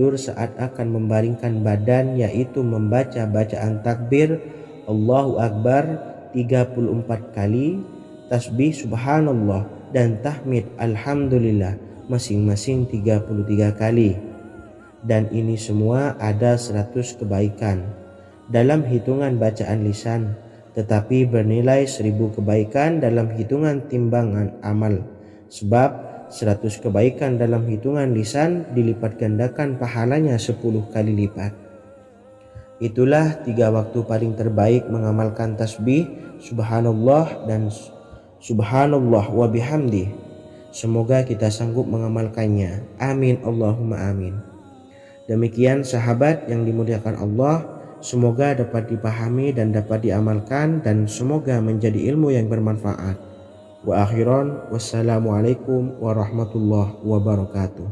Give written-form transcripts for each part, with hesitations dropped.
tidur saat akan membaringkan badan, yaitu membaca bacaan takbir Allahu Akbar 34 kali, tasbih subhanallah dan tahmid alhamdulillah masing-masing 33 kali. Dan ini semua ada 100 kebaikan dalam hitungan bacaan lisan, tetapi bernilai 1000 kebaikan dalam hitungan timbangan amal. Sebab 100 kebaikan dalam hitungan lisan dilipat gandakan pahalanya 10 kali lipat. Itulah 3 waktu paling terbaik mengamalkan tasbih subhanallah dan subhanallah wa bihamdi. Semoga kita sanggup mengamalkannya. Amin Allahumma amin. Demikian sahabat yang dimuliakan Allah, semoga dapat dipahami dan dapat diamalkan, dan semoga menjadi ilmu yang bermanfaat. Wa akhiran, wassalamualaikum warahmatullahi wabarakatuh.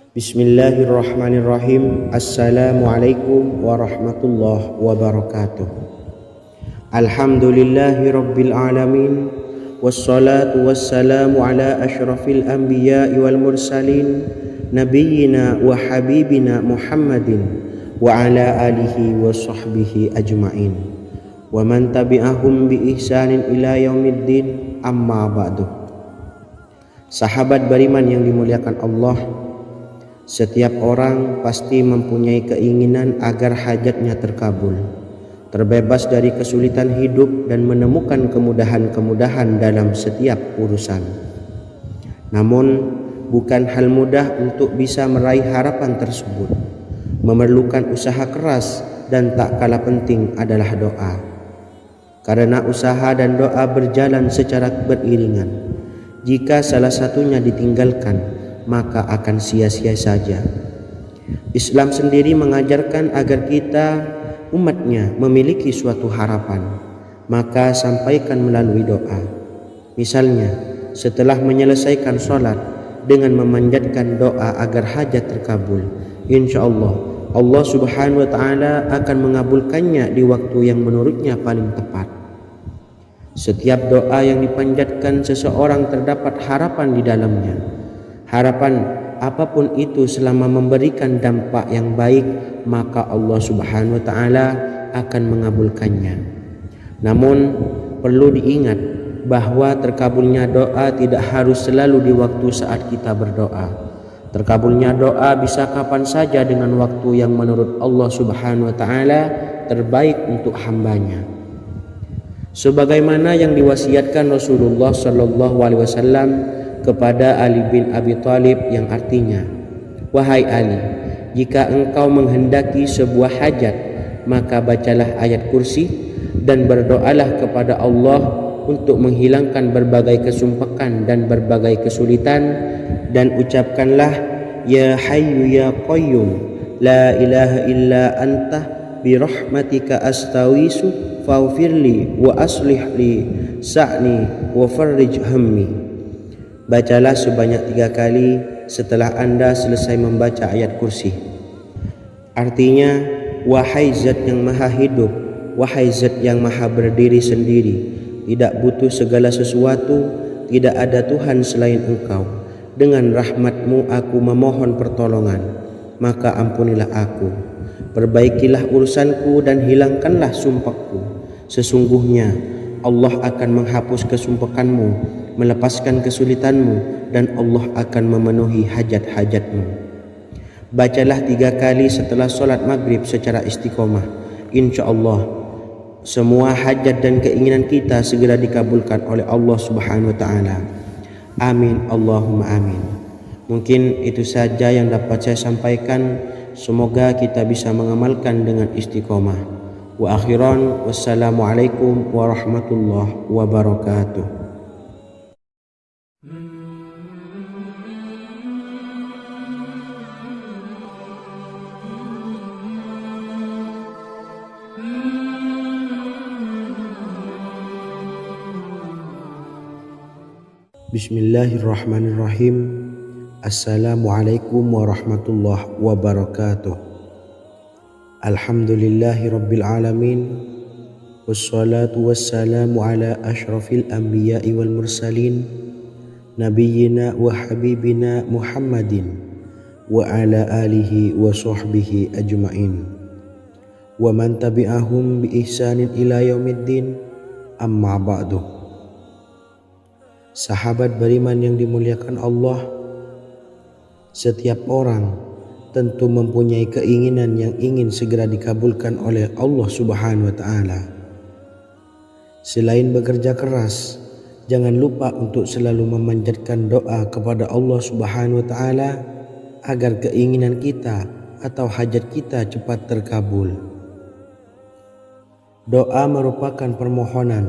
Bismillahirrahmanirrahim. Assalamualaikum warahmatullahi wabarakatuh. Alhamdulillahi rabbil alamin, wassalatu wassalamu ala ashrafil anbiya'i wal mursalin, nabiyyina wa habibina Muhammadin wa ala alihi wa sahbihi ajma'in wa man tabi'ahum bi ihsanin ila yaumiddin, amma ba'du. Sahabat beriman yang dimuliakan Allah, setiap orang pasti mempunyai keinginan agar hajatnya terkabul, terbebas dari kesulitan hidup dan menemukan kemudahan-kemudahan dalam setiap urusan. Namun bukan hal mudah untuk bisa meraih harapan tersebut. Memerlukan usaha keras, dan tak kalah penting adalah doa. Karena usaha dan doa berjalan secara beriringan. Jika salah satunya ditinggalkan, maka akan sia-sia saja. Islam sendiri mengajarkan agar kita umatnya memiliki suatu harapan, maka sampaikan melalui doa. Misalnya, setelah menyelesaikan sholat dengan memanjatkan doa agar hajat terkabul, insya Allah subhanahu wa ta'ala akan mengabulkannya di waktu yang menurutnya paling tepat. Setiap doa yang dipanjatkan seseorang terdapat harapan di dalamnya. Harapan apapun itu selama memberikan dampak yang baik, maka Allah subhanahu wa ta'ala akan mengabulkannya. Namun perlu diingat bahwa terkabulnya doa tidak harus selalu di waktu saat kita berdoa. Terkabulnya doa bisa kapan saja dengan waktu yang menurut Allah subhanahu wa ta'ala terbaik untuk hambanya. Sebagaimana yang diwasiatkan Rasulullah sallallahu alaihi wasallam kepada Ali bin Abi Thalib, yang artinya, wahai Ali, jika engkau menghendaki sebuah hajat, maka bacalah ayat kursi dan berdoalah kepada Allah untuk menghilangkan berbagai kesumpakan dan berbagai kesulitan, dan ucapkanlah, ya hayyu ya qayyum la ilaha illa anta birahmatika astawisu faghfirli wa aslih li sa'ni wa farrij hammi. Bacalah sebanyak 3 kali setelah Anda selesai membaca ayat kursi. Artinya, wahai zat yang maha hidup, wahai zat yang maha berdiri sendiri, tidak butuh segala sesuatu, tidak ada Tuhan selain Engkau. Dengan rahmat-Mu aku memohon pertolongan, maka ampunilah aku. Perbaikilah urusanku dan hilangkanlah sumpahku. Sesungguhnya Allah akan menghapus kesumpahanmu, melepaskan kesulitanmu, dan Allah akan memenuhi hajat-hajatmu. Bacalah 3 kali setelah solat maghrib secara istiqomah. Insya Allah semua hajat dan keinginan kita segera dikabulkan oleh Allah subhanahu wa ta'ala. Amin Allahumma amin. Mungkin itu saja yang dapat saya sampaikan. Semoga kita bisa mengamalkan dengan istiqomah. Wa akhiran, wassalamualaikum warahmatullahi wabarakatuh. Bismillahirrahmanirrahim. Assalamualaikum warahmatullahi wabarakatuh. Alhamdulillahi rabbil alamin. Wassalatu wassalamu ala ashrafil anbiya'i wal mursalin, nabiyyina wa habibina Muhammadin wa ala alihi wa sahbihi ajma'in wa man tabi'ahum bi ihsanin ila yaumiddin, amma ba'du. Sahabat beriman yang dimuliakan Allah, setiap orang tentu mempunyai keinginan yang ingin segera dikabulkan oleh Allah Subhanahu wa Ta'ala. Selain bekerja keras, jangan lupa untuk selalu memanjatkan doa kepada Allah Subhanahu wa Ta'ala agar keinginan kita atau hajat kita cepat terkabul. Doa merupakan permohonan,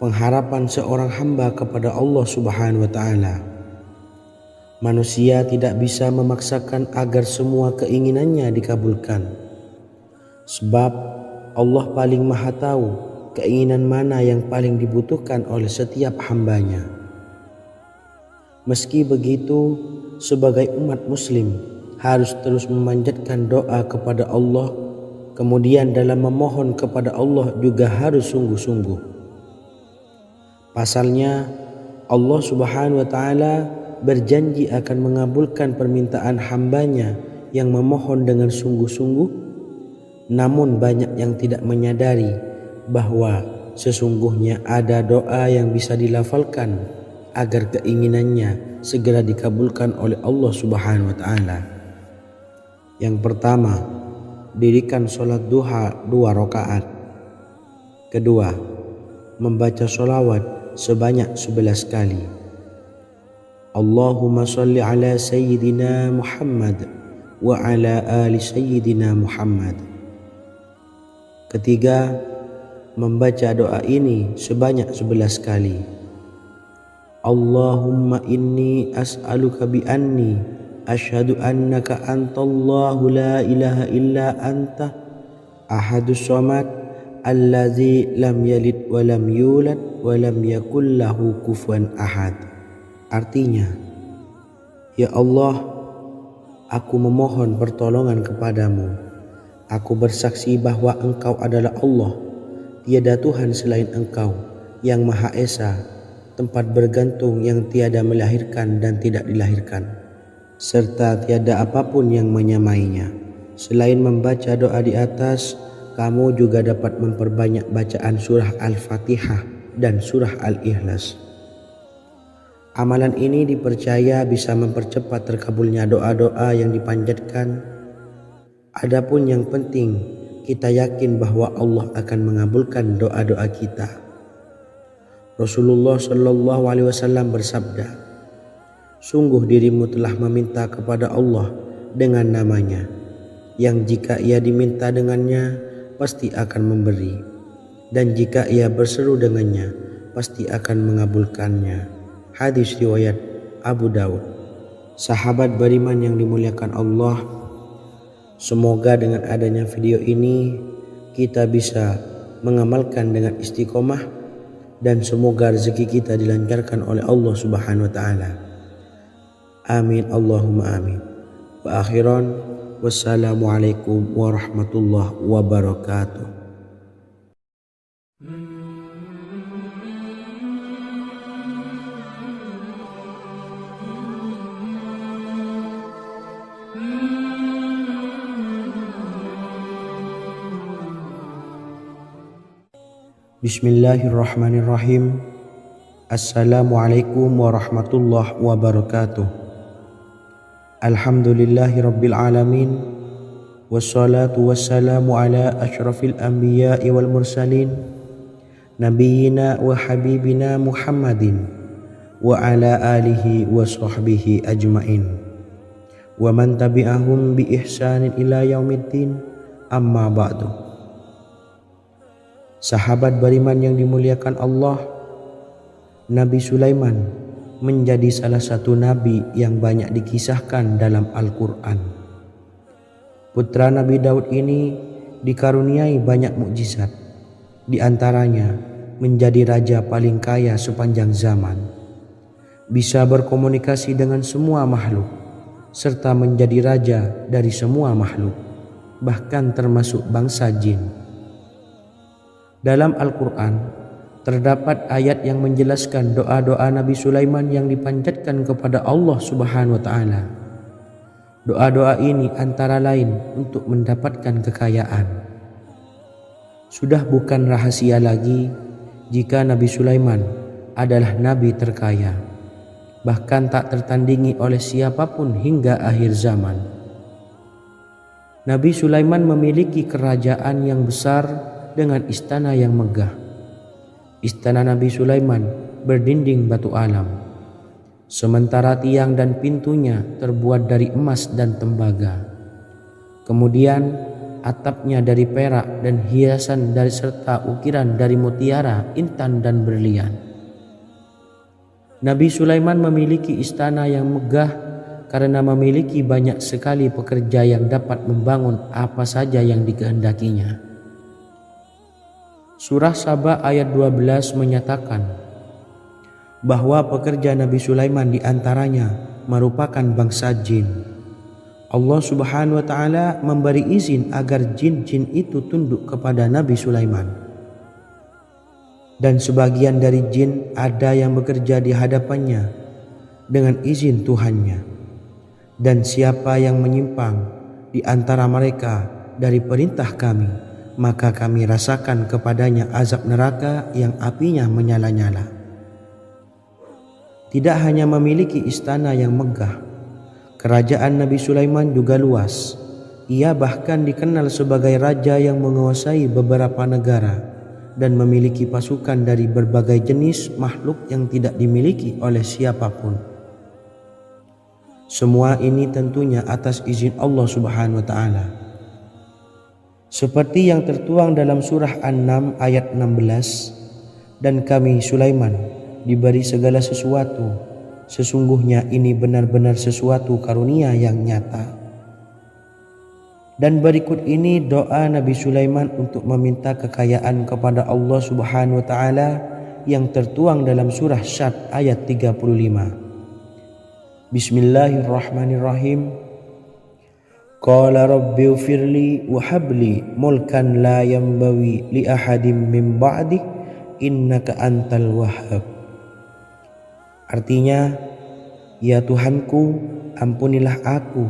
pengharapan seorang hamba kepada Allah Subhanahu wa Ta'ala. Manusia tidak bisa memaksakan agar semua keinginannya dikabulkan, sebab Allah paling maha tahu keinginan mana yang paling dibutuhkan oleh setiap hambanya. Meski begitu, sebagai umat muslim harus terus memanjatkan doa kepada Allah, kemudian dalam memohon kepada Allah juga harus sungguh-sungguh. Pasalnya Allah Subhanahu wa Ta'ala berjanji akan mengabulkan permintaan hambanya yang memohon dengan sungguh-sungguh. Namun banyak yang tidak menyadari bahwa sesungguhnya ada doa yang bisa dilafalkan agar keinginannya segera dikabulkan oleh Allah Subhanahu wa Ta'ala. Yang pertama, dirikan sholat duha 2 rakaat. Kedua, membaca sholawat sebanyak 11 kali. Allahumma salli ala Sayyidina Muhammad wa ala ali Sayyidina Muhammad. Ketiga, membaca doa ini sebanyak 11 kali. Allahumma inni as'aluka bi anni asyhadu annaka antallahu la ilaha illa anta ahadus samad allazi lam yalid wa lam yulad wa lam yakul lahu kufuwan ahad. Artinya, ya Allah, aku memohon pertolongan kepadamu. Aku bersaksi bahwa Engkau adalah Allah, tiada Tuhan selain Engkau, yang Maha Esa, tempat bergantung yang tiada melahirkan dan tidak dilahirkan, serta tiada apapun yang menyamainya. Selain membaca doa di atas, kamu juga dapat memperbanyak bacaan surah Al-Fatihah dan surah Al-Ikhlas. Amalan ini dipercaya bisa mempercepat terkabulnya doa-doa yang dipanjatkan. Adapun yang penting, kita yakin bahwa Allah akan mengabulkan doa-doa kita. Rasulullah Shallallahu Alaihi Wasallam bersabda, sungguh dirimu telah meminta kepada Allah dengan namanya, yang jika ia diminta dengannya, pasti akan memberi, dan jika ia berseru dengannya, pasti akan mengabulkannya. Hadis riwayat Abu Dawud. Sahabat beriman yang dimuliakan Allah, semoga dengan adanya video ini kita bisa mengamalkan dengan istiqomah, dan semoga rezeki kita dilancarkan oleh Allah Subhanahu wa Ta'ala. Amin Allahumma amin. Wa akhiran, wassalamualaikum warahmatullahi wabarakatuh. Bismillahirrahmanirrahim. Assalamualaikum warahmatullahi wabarakatuh. Alhamdulillahi rabbil alamin. Wassalatu wassalamu ala ashrafil anbiya'i wal mursalin, nabiyyina wa habibina Muhammadin wa ala alihi wa sahbihi ajma'in wa man tabi'ahum bi ihsanin ila yaumiddin, amma ba'du. Sahabat beriman yang dimuliakan Allah, Nabi Sulaiman menjadi salah satu nabi yang banyak dikisahkan dalam Al-Quran. Putra Nabi Daud ini dikaruniai banyak mukjizat, di antaranya menjadi raja paling kaya sepanjang zaman. bisa berkomunikasi dengan semua makhluk, serta menjadi raja dari semua makhluk, bahkan termasuk bangsa jin. Dalam Al-Quran terdapat ayat yang menjelaskan doa-doa Nabi Sulaiman yang dipanjatkan kepada Allah Subhanahu wa Ta'ala. Doa-doa ini antara lain untuk mendapatkan kekayaan. Sudah bukan rahasia lagi jika Nabi Sulaiman adalah nabi terkaya, bahkan tak tertandingi oleh siapapun hingga akhir zaman. Nabi Sulaiman memiliki kerajaan yang besar dengan istana yang megah. Istana Nabi Sulaiman berdinding batu alam, sementara tiang dan pintunya terbuat dari emas dan tembaga. Kemudian atapnya dari perak dan hiasan dari serta ukiran dari mutiara, intan dan berlian. Nabi Sulaiman memiliki istana yang megah karena memiliki banyak sekali pekerja yang dapat membangun apa saja yang dikehendakinya. Surah Saba ayat 12 menyatakan bahwa pekerja Nabi Sulaiman diantaranya merupakan bangsa jin. Allah Subhanahu wa Ta'ala memberi izin agar jin-jin itu tunduk kepada Nabi Sulaiman. Dan sebagian dari jin ada yang bekerja di hadapannya dengan izin Tuhannya. Dan siapa yang menyimpang di antara mereka dari perintah kami, maka kami rasakan kepadanya azab neraka yang apinya menyala-nyala. Tidak hanya memiliki istana yang megah, kerajaan Nabi Sulaiman juga luas. Ia bahkan dikenal sebagai raja yang menguasai beberapa negara dan memiliki pasukan dari berbagai jenis makhluk yang tidak dimiliki oleh siapapun. Semua ini tentunya atas izin Allah Subhanahu wa Ta'ala. Seperti yang tertuang dalam surah An-Naml ayat 16, dan kami Sulaiman diberi segala sesuatu, sesungguhnya ini benar-benar sesuatu karunia yang nyata. Dan berikut ini doa Nabi Sulaiman untuk meminta kekayaan kepada Allah Subhanahu wa Ta'ala yang tertuang dalam surah Syad ayat 35. Bismillahirrahmanirrahim. Qala rabbi ufirli wa habli mulkan la yanbawi li ahadim min ba'di innaka antal wahhab. Artinya, ya Tuhanku, ampunilah aku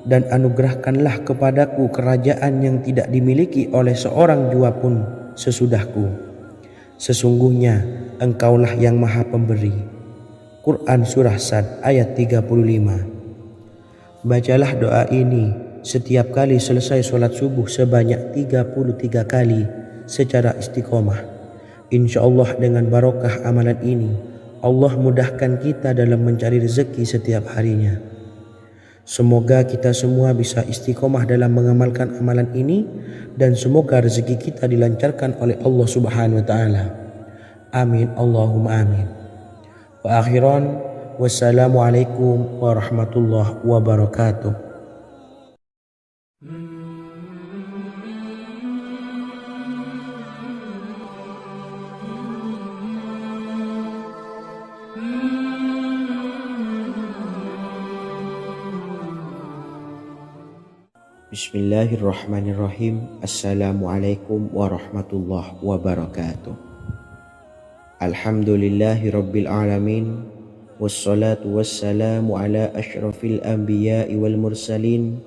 dan anugerahkanlah kepadaku kerajaan yang tidak dimiliki oleh seorang jua pun sesudahku. Sesungguhnya Engkaulah yang Maha Pemberi. Quran Surah Sad ayat 35. Bacalah doa ini setiap kali selesai sholat subuh sebanyak 33 kali secara istiqomah. Insya Allah dengan barokah amalan ini, Allah mudahkan kita dalam mencari rezeki setiap harinya. Semoga kita semua bisa istiqomah dalam mengamalkan amalan ini, dan semoga rezeki kita dilancarkan oleh Allah Subhanahu wa Ta'ala. Amin Allahumma amin. Wa akhiran, wassalamualaikum warahmatullahi wabarakatuh. Bismillahirrahmanirrahim. Assalamualaikum warahmatullahi wabarakatuh. Alhamdulillahi rabbil alamin, wassalatu wassalamu ala ashrafil anbiya'i wal mursalin,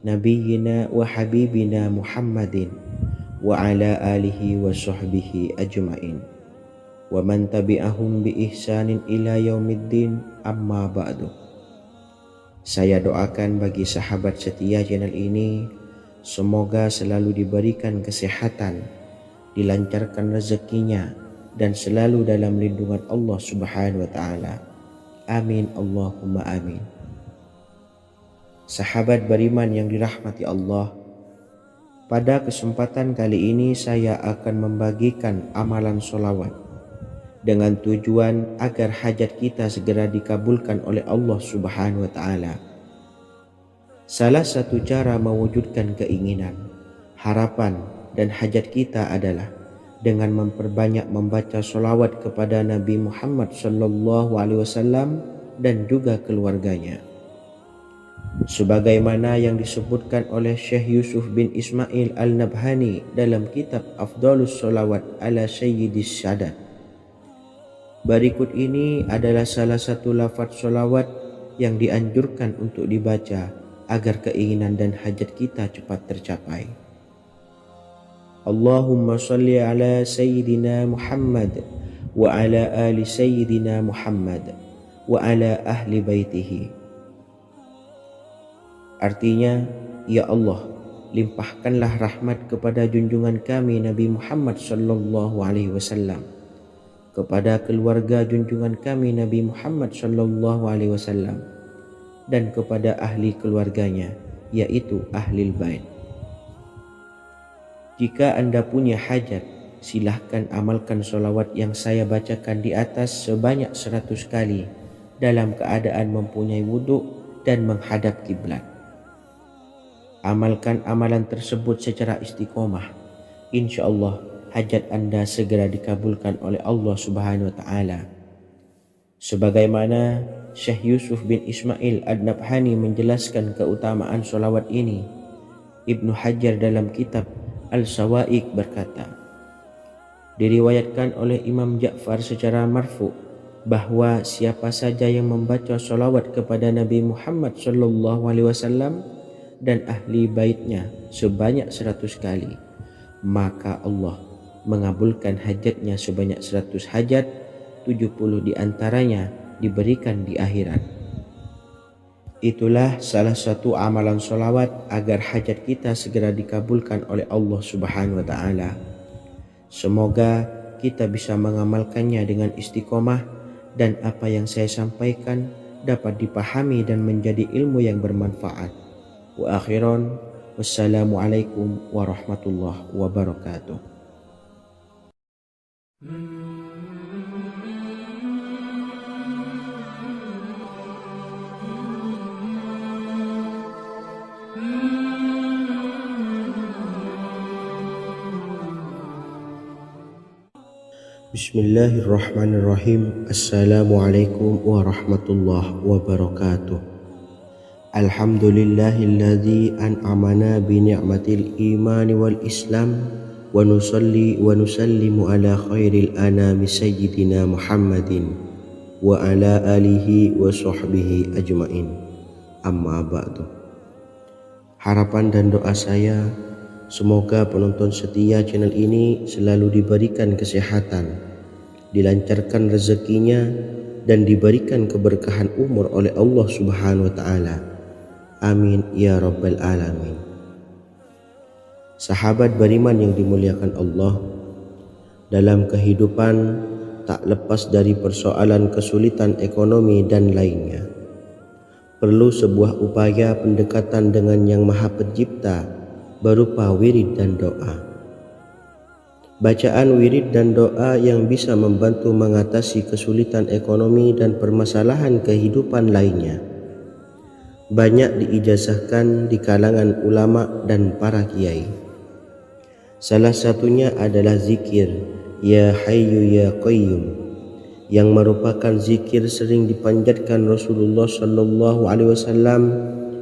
nabiyyina wa habibina Muhammadin wa ala alihi wa sahbihi ajma'in wa man tabi'ahum bi ihsanin ila yaumiddin, amma ba'du. Saya doakan bagi sahabat setia channel ini, semoga selalu diberikan kesehatan, dilancarkan rezekinya, dan selalu dalam lindungan Allah Subhanahu wa Ta'ala. Amin Allahumma amin. Sahabat beriman yang dirahmati Allah, pada kesempatan kali ini saya akan membagikan amalan sholawat dengan tujuan agar hajat kita segera dikabulkan oleh Allah Subhanahu wa Ta'ala. Salah satu cara mewujudkan keinginan, harapan, dan hajat kita adalah dengan memperbanyak membaca sholawat kepada Nabi Muhammad sallallahu alaihi wasallam dan juga keluarganya. Sebagaimana yang disebutkan oleh Syekh Yusuf bin Ismail Al-Nabhani dalam kitab Afdhalus Sholawat ala Sayyidis Sadat. Berikut ini adalah salah satu lafaz sholawat yang dianjurkan untuk dibaca agar keinginan dan hajat kita cepat tercapai. Allahumma salli ala Sayyidina Muhammad wa ala ali Sayyidina Muhammad wa ala ahli baitihi. Artinya, ya Allah, limpahkanlah rahmat kepada junjungan kami Nabi Muhammad sallallahu alaihi wasallam, kepada keluarga junjungan kami Nabi Muhammad sallallahu alaihi wasallam, dan kepada ahli keluarganya, yaitu ahlil bait. Jika Anda punya hajat, silahkan amalkan sholawat yang saya bacakan di atas sebanyak 100 kali dalam keadaan mempunyai wudhu dan menghadap kiblat. Amalkan amalan tersebut secara istiqomah. Insya Allah hajat Anda segera dikabulkan oleh Allah Subhanahu wa Ta'ala. Sebagaimana Syekh Yusuf bin Ismail Ad-Nabhani menjelaskan keutamaan sholawat ini, Ibnu Hajar dalam kitab Al-Sawa'iq berkata, diriwayatkan oleh Imam Ja'far secara marfu bahwa siapa saja yang membaca sholawat kepada Nabi Muhammad sallallahu alaihi wasallam dan ahli baitnya sebanyak 100 kali, maka Allah mengabulkan hajatnya sebanyak 100 hajat, 70 diantaranya diberikan di akhirat. Itulah salah satu amalan sholawat agar hajat kita segera dikabulkan oleh Allah Subhanahu wa Ta'ala. Semoga kita bisa mengamalkannya dengan istiqomah dan apa yang saya sampaikan dapat dipahami dan menjadi ilmu yang bermanfaat. Wa akhiran, wassalamualaikum warahmatullahi wabarakatuh. Bismillahirrahmanirrahim. Assalamualaikum warahmatullahi wabarakatuh. Alhamdulillahilladzi an'amana bi ni'matil imani wal islam wa nusalli wa nusallimu ala khairil anami sayyidina Muhammadin wa ala alihi wa sahbihi ajmain. Amma ba'du. Harapan dan doa saya, semoga penonton setia channel ini selalu diberikan kesehatan, dilancarkan rezekinya, dan diberikan keberkahan umur oleh Allah Subhanahu wa Ta'ala. Amin ya rabbal alamin. Sahabat beriman yang dimuliakan Allah, dalam kehidupan tak lepas dari persoalan kesulitan ekonomi dan lainnya. Perlu sebuah upaya pendekatan dengan Yang Maha Pencipta berupa wirid dan doa. Bacaan wirid dan doa yang bisa membantu mengatasi kesulitan ekonomi dan permasalahan kehidupan lainnya banyak diijazahkan di kalangan ulama dan para kiai. Salah satunya adalah zikir Ya Hayyu Ya Qayyum, yang merupakan zikir sering dipanjatkan Rasulullah sallallahu alaihi wasallam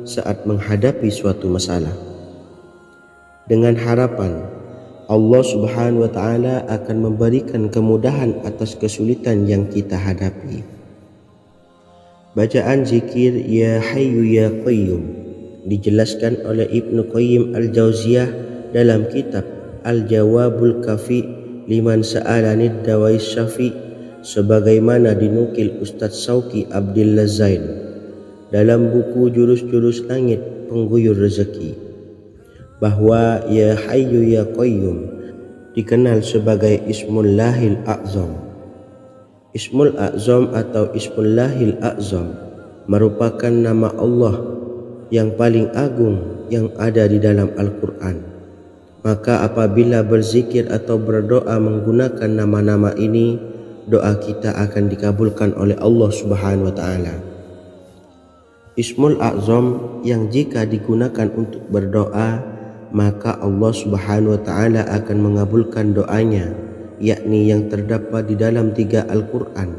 saat menghadapi suatu masalah, dengan harapan Allah Subhanahu wa Ta'ala akan memberikan kemudahan atas kesulitan yang kita hadapi. Bacaan zikir Ya Hayyu Ya Qayyum dijelaskan oleh Ibnu Qayyim Al-Jauziyah dalam kitab Al-Jawabul Kafi liman sa'alanid dawai syafi, sebagaimana dinukil Ustadz Sauki Abdillah Zain dalam buku Jurus-Jurus Langit Pengguyur Rezeki, bahwa Ya Hayyu Ya Qayyum dikenal sebagai Ismullahil A'zam. Ismul A'zam atau Ismullahil A'zam merupakan nama Allah yang paling agung yang ada di dalam Al-Quran. Maka apabila berzikir atau berdoa menggunakan nama-nama ini, doa kita akan dikabulkan oleh Allah Subhanahu wa Ta'ala. Ismul A'zam yang jika digunakan untuk berdoa, maka Allah Subhanahu wa Ta'ala akan mengabulkan doanya yakni yang terdapat di dalam 3 Al-Quran,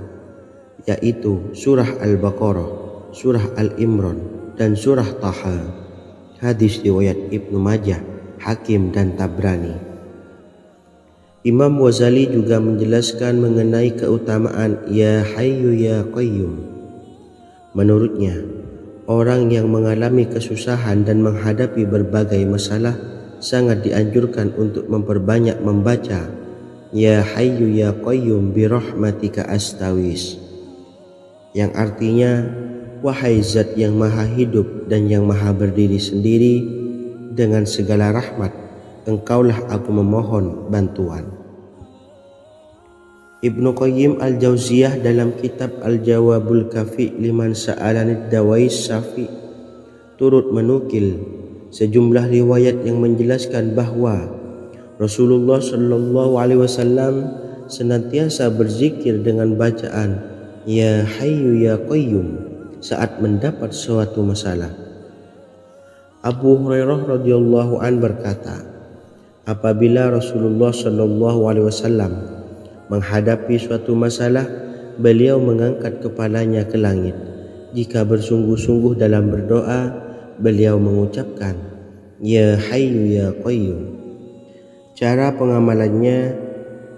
yaitu surah Al-Baqarah, surah Al-Imran, dan surah Taha. Hadis riwayat Ibnu Majah, Hakim, dan Tabrani. Imam Ghazali juga menjelaskan mengenai keutamaan Ya Hayyu Ya Qayyum. Menurutnya, orang yang mengalami kesusahan dan menghadapi berbagai masalah sangat dianjurkan untuk memperbanyak membaca Ya Hayyu Ya Qayyum bi rahmatika astaghis, yang artinya, wahai zat yang maha hidup dan yang maha berdiri sendiri, dengan segala rahmat engkaulah aku memohon bantuan. Ibnu Qayyim Al-Jauziyah dalam kitab Al-Jawabul Kafi liman sa'alanid dawais syafi turut menukil sejumlah riwayat yang menjelaskan bahwa Rasulullah Shallallahu Alaihi Wasallam senantiasa berzikir dengan bacaan Ya Hayyu Ya Qayyum saat mendapat suatu masalah. Abu Hurairah radhiyallahu an berkata, apabila Rasulullah Shallallahu Alaihi Wasallam menghadapi suatu masalah, beliau mengangkat kepalanya ke langit. Jika bersungguh-sungguh dalam berdoa, beliau mengucapkan Ya Hayyu Ya Qayyum. Cara pengamalannya,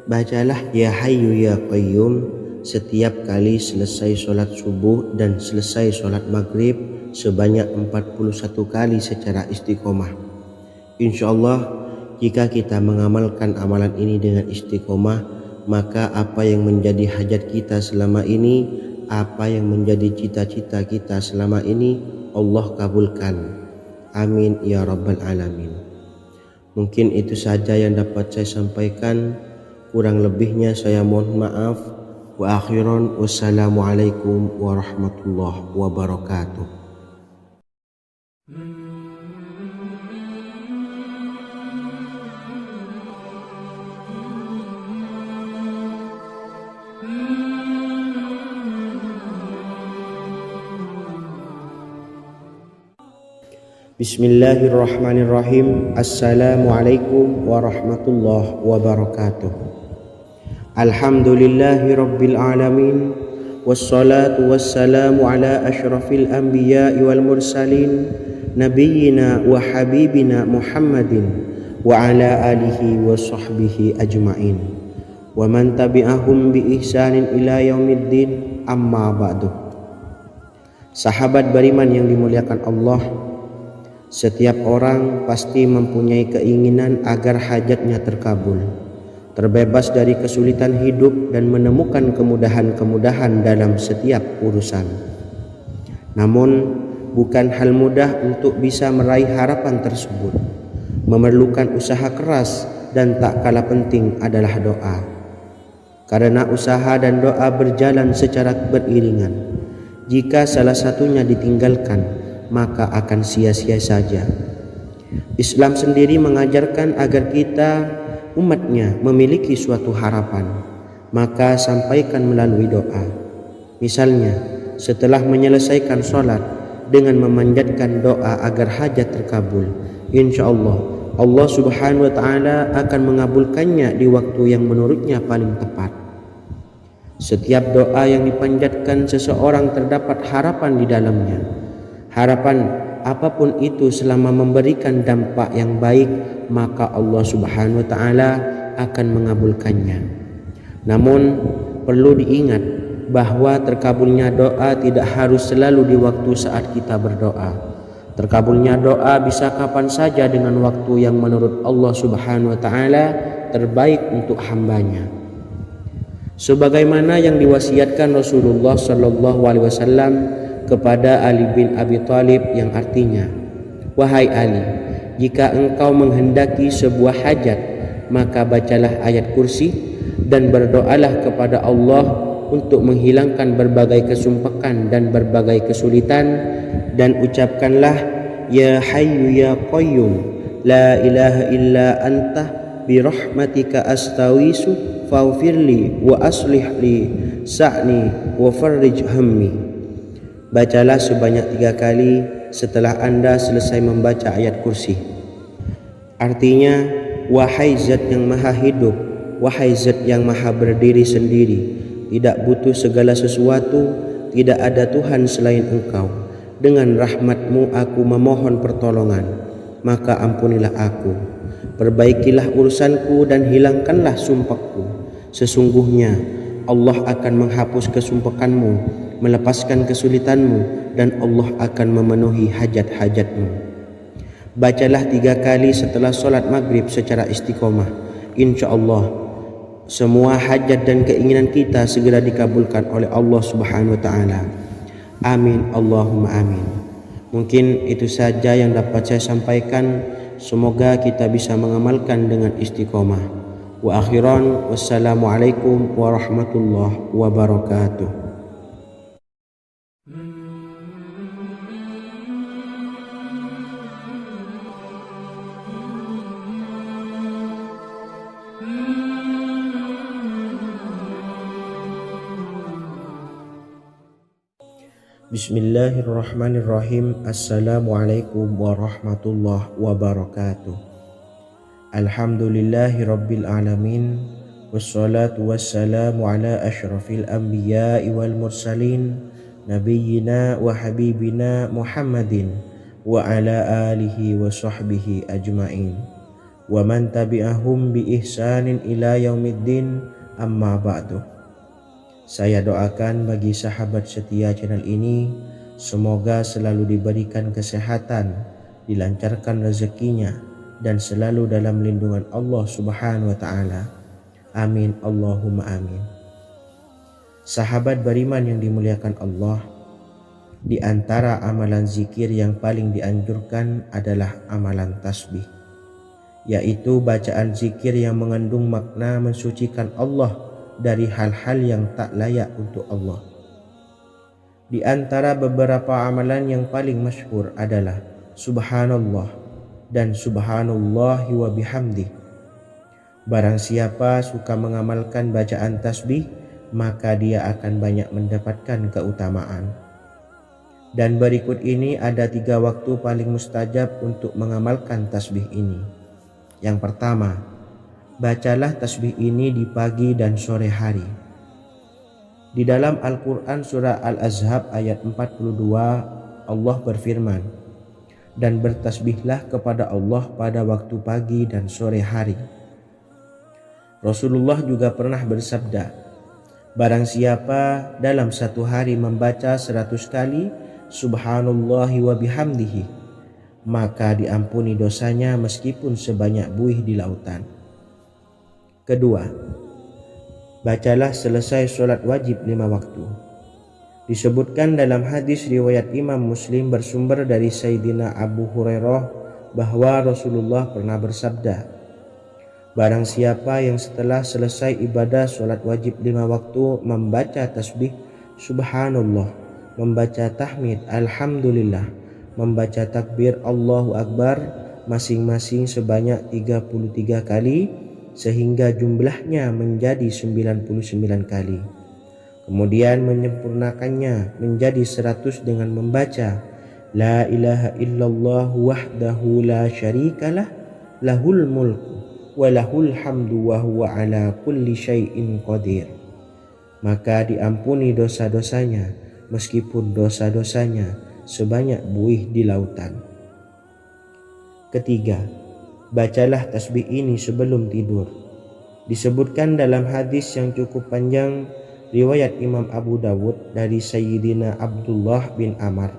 bacalah Ya Hayyu Ya Qayyum setiap kali selesai sholat subuh dan selesai sholat maghrib sebanyak 41 kali secara istiqomah. Insyaallah, jika kita mengamalkan amalan ini dengan istiqomah, maka apa yang menjadi hajat kita selama ini, apa yang menjadi cita-cita kita selama ini, Allah kabulkan. Amin ya rabbal alamin. Mungkin itu saja yang dapat saya sampaikan. Kurang lebihnya saya mohon maaf. Wa akhiran, wassalamualaikum warahmatullahi wabarakatuh. Bismillahirrahmanirrahim. Assalamualaikum warahmatullahi wabarakatuh. Alhamdulillahi rabbil alamin, wassalatu wassalamu ala ashrafil anbiya'i wal mursalin, nabiyyina wa habibina Muhammadin wa ala alihi wa sahbihi ajma'in, wa man tabi'ahum bi ihsanin ila yaumiddin, amma ba'du. Sahabat beriman yang dimuliakan Allah, setiap orang pasti mempunyai keinginan agar hajatnya terkabul, terbebas dari kesulitan hidup dan menemukan kemudahan-kemudahan dalam setiap urusan. Namun, bukan hal mudah untuk bisa meraih harapan tersebut. Memerlukan usaha keras dan tak kalah penting adalah doa. Karena usaha dan doa berjalan secara beriringan. Jika salah satunya ditinggalkan, maka akan sia-sia saja. Islam sendiri mengajarkan agar kita umatnya memiliki suatu harapan, maka sampaikan melalui doa. Misalnya, setelah menyelesaikan sholat dengan memanjatkan doa agar hajat terkabul, insyaallah Allah subhanahu wa ta'ala akan mengabulkannya di waktu yang menurutnya paling tepat. Setiap doa yang dipanjatkan seseorang terdapat harapan di dalamnya. Harapan apapun itu selama memberikan dampak yang baik, maka Allah subhanahu wa ta'ala akan mengabulkannya. Namun perlu diingat bahwa terkabulnya doa tidak harus selalu di waktu saat kita berdoa. Terkabulnya doa bisa kapan saja dengan waktu yang menurut Allah subhanahu wa ta'ala terbaik untuk hambanya. Sebagaimana yang diwasiatkan Rasulullah sallallahu alaihi wasallam kepada Ali bin Abi Thalib, yang artinya, wahai Ali, jika engkau menghendaki sebuah hajat, maka bacalah ayat kursi dan berdoalah kepada Allah untuk menghilangkan berbagai kesumpakan dan berbagai kesulitan, dan ucapkanlah Ya Hayyu Ya Qayyum la ilaha illa anta bi rahmatika astaghiitsu faghfirli wa aslih li sa'ni wa farrij hammi. Bacalah sebanyak 3 kali setelah Anda selesai membaca ayat kursi. Artinya, wahai zat yang maha hidup wahai Zat yang maha berdiri sendiri, tidak butuh segala sesuatu, tidak ada Tuhan selain Engkau. Dengan rahmat-Mu aku memohon pertolongan, maka ampunilah aku. Perbaikilah urusanku dan hilangkanlah sumpahku. Sesungguhnya Allah akan menghapus kesumpahanmu, melepaskan kesulitanmu, dan Allah akan memenuhi hajat-hajatmu. Bacalah 3 kali setelah solat maghrib secara istiqomah. Insya Allah semua hajat dan keinginan kita segera dikabulkan oleh Allah Subhanahu wa Ta'ala. Amin Allahumma amin. Mungkin itu saja yang dapat saya sampaikan. Semoga kita bisa mengamalkan dengan istiqomah. Wa akhiran, wassalamualaikum warahmatullahi wabarakatuh. Bismillahirrahmanirrahim. Assalamualaikum warahmatullahi wabarakatuh. Alhamdulillahi rabbil alamin. Wassalatu wassalamu ala ashrafil anbiya'i wal mursalin, nabiyyina wa habibina Muhammadin wa ala alihi wa sahbihi ajma'in, wa man tabi'ahum bi ihsanin ila yaumiddin, amma ba'du. Saya doakan bagi sahabat setia channel ini, semoga selalu diberikan kesehatan, dilancarkan rezekinya, dan selalu dalam lindungan Allah Subhanahu wa Ta'ala. Amin Allahumma amin. Sahabat beriman yang dimuliakan Allah, di antara amalan zikir yang paling dianjurkan adalah amalan tasbih, yaitu bacaan zikir yang mengandung makna mensucikan Allah dari hal-hal yang tak layak untuk Allah. Di antara beberapa amalan yang paling masyhur adalah Subhanallah dan Subhanallahi wa bihamdih. Barang siapa suka mengamalkan bacaan tasbih, maka dia akan banyak mendapatkan keutamaan. Dan berikut ini ada 3 waktu paling mustajab untuk mengamalkan tasbih ini. Yang pertama, bacalah tasbih ini di pagi dan sore hari. Di dalam Al-Quran surah Al-Ahzab ayat 42, Allah berfirman, dan bertasbihlah kepada Allah pada waktu pagi dan sore hari. Rasulullah juga pernah bersabda, barang siapa dalam satu hari membaca 100 kali Subhanallahi wa bihamdihi, maka diampuni dosanya meskipun sebanyak buih di lautan. Kedua, bacalah selesai sholat wajib 5 waktu. Disebutkan dalam hadis riwayat Imam Muslim bersumber dari Sayyidina Abu Hurairah bahwa Rasulullah pernah bersabda, barang siapa yang setelah selesai ibadah sholat wajib 5 waktu membaca tasbih Subhanallah, membaca tahmid Alhamdulillah, membaca takbir Allahu Akbar masing-masing sebanyak 33 kali, sehingga jumlahnya menjadi 99 kali. Kemudian menyempurnakannya menjadi 100 dengan membaca La ilaha illallah wahdahu la syarikalah, lahul mulku wa lahul hamdu wa huwa ala kulli syai'in qadir. Maka diampuni dosa-dosanya meskipun dosa-dosanya sebanyak buih di lautan. Ketiga, bacalah tasbih ini sebelum tidur. Disebutkan dalam hadis yang cukup panjang riwayat Imam Abu Dawud dari Sayyidina Abdullah bin Amr,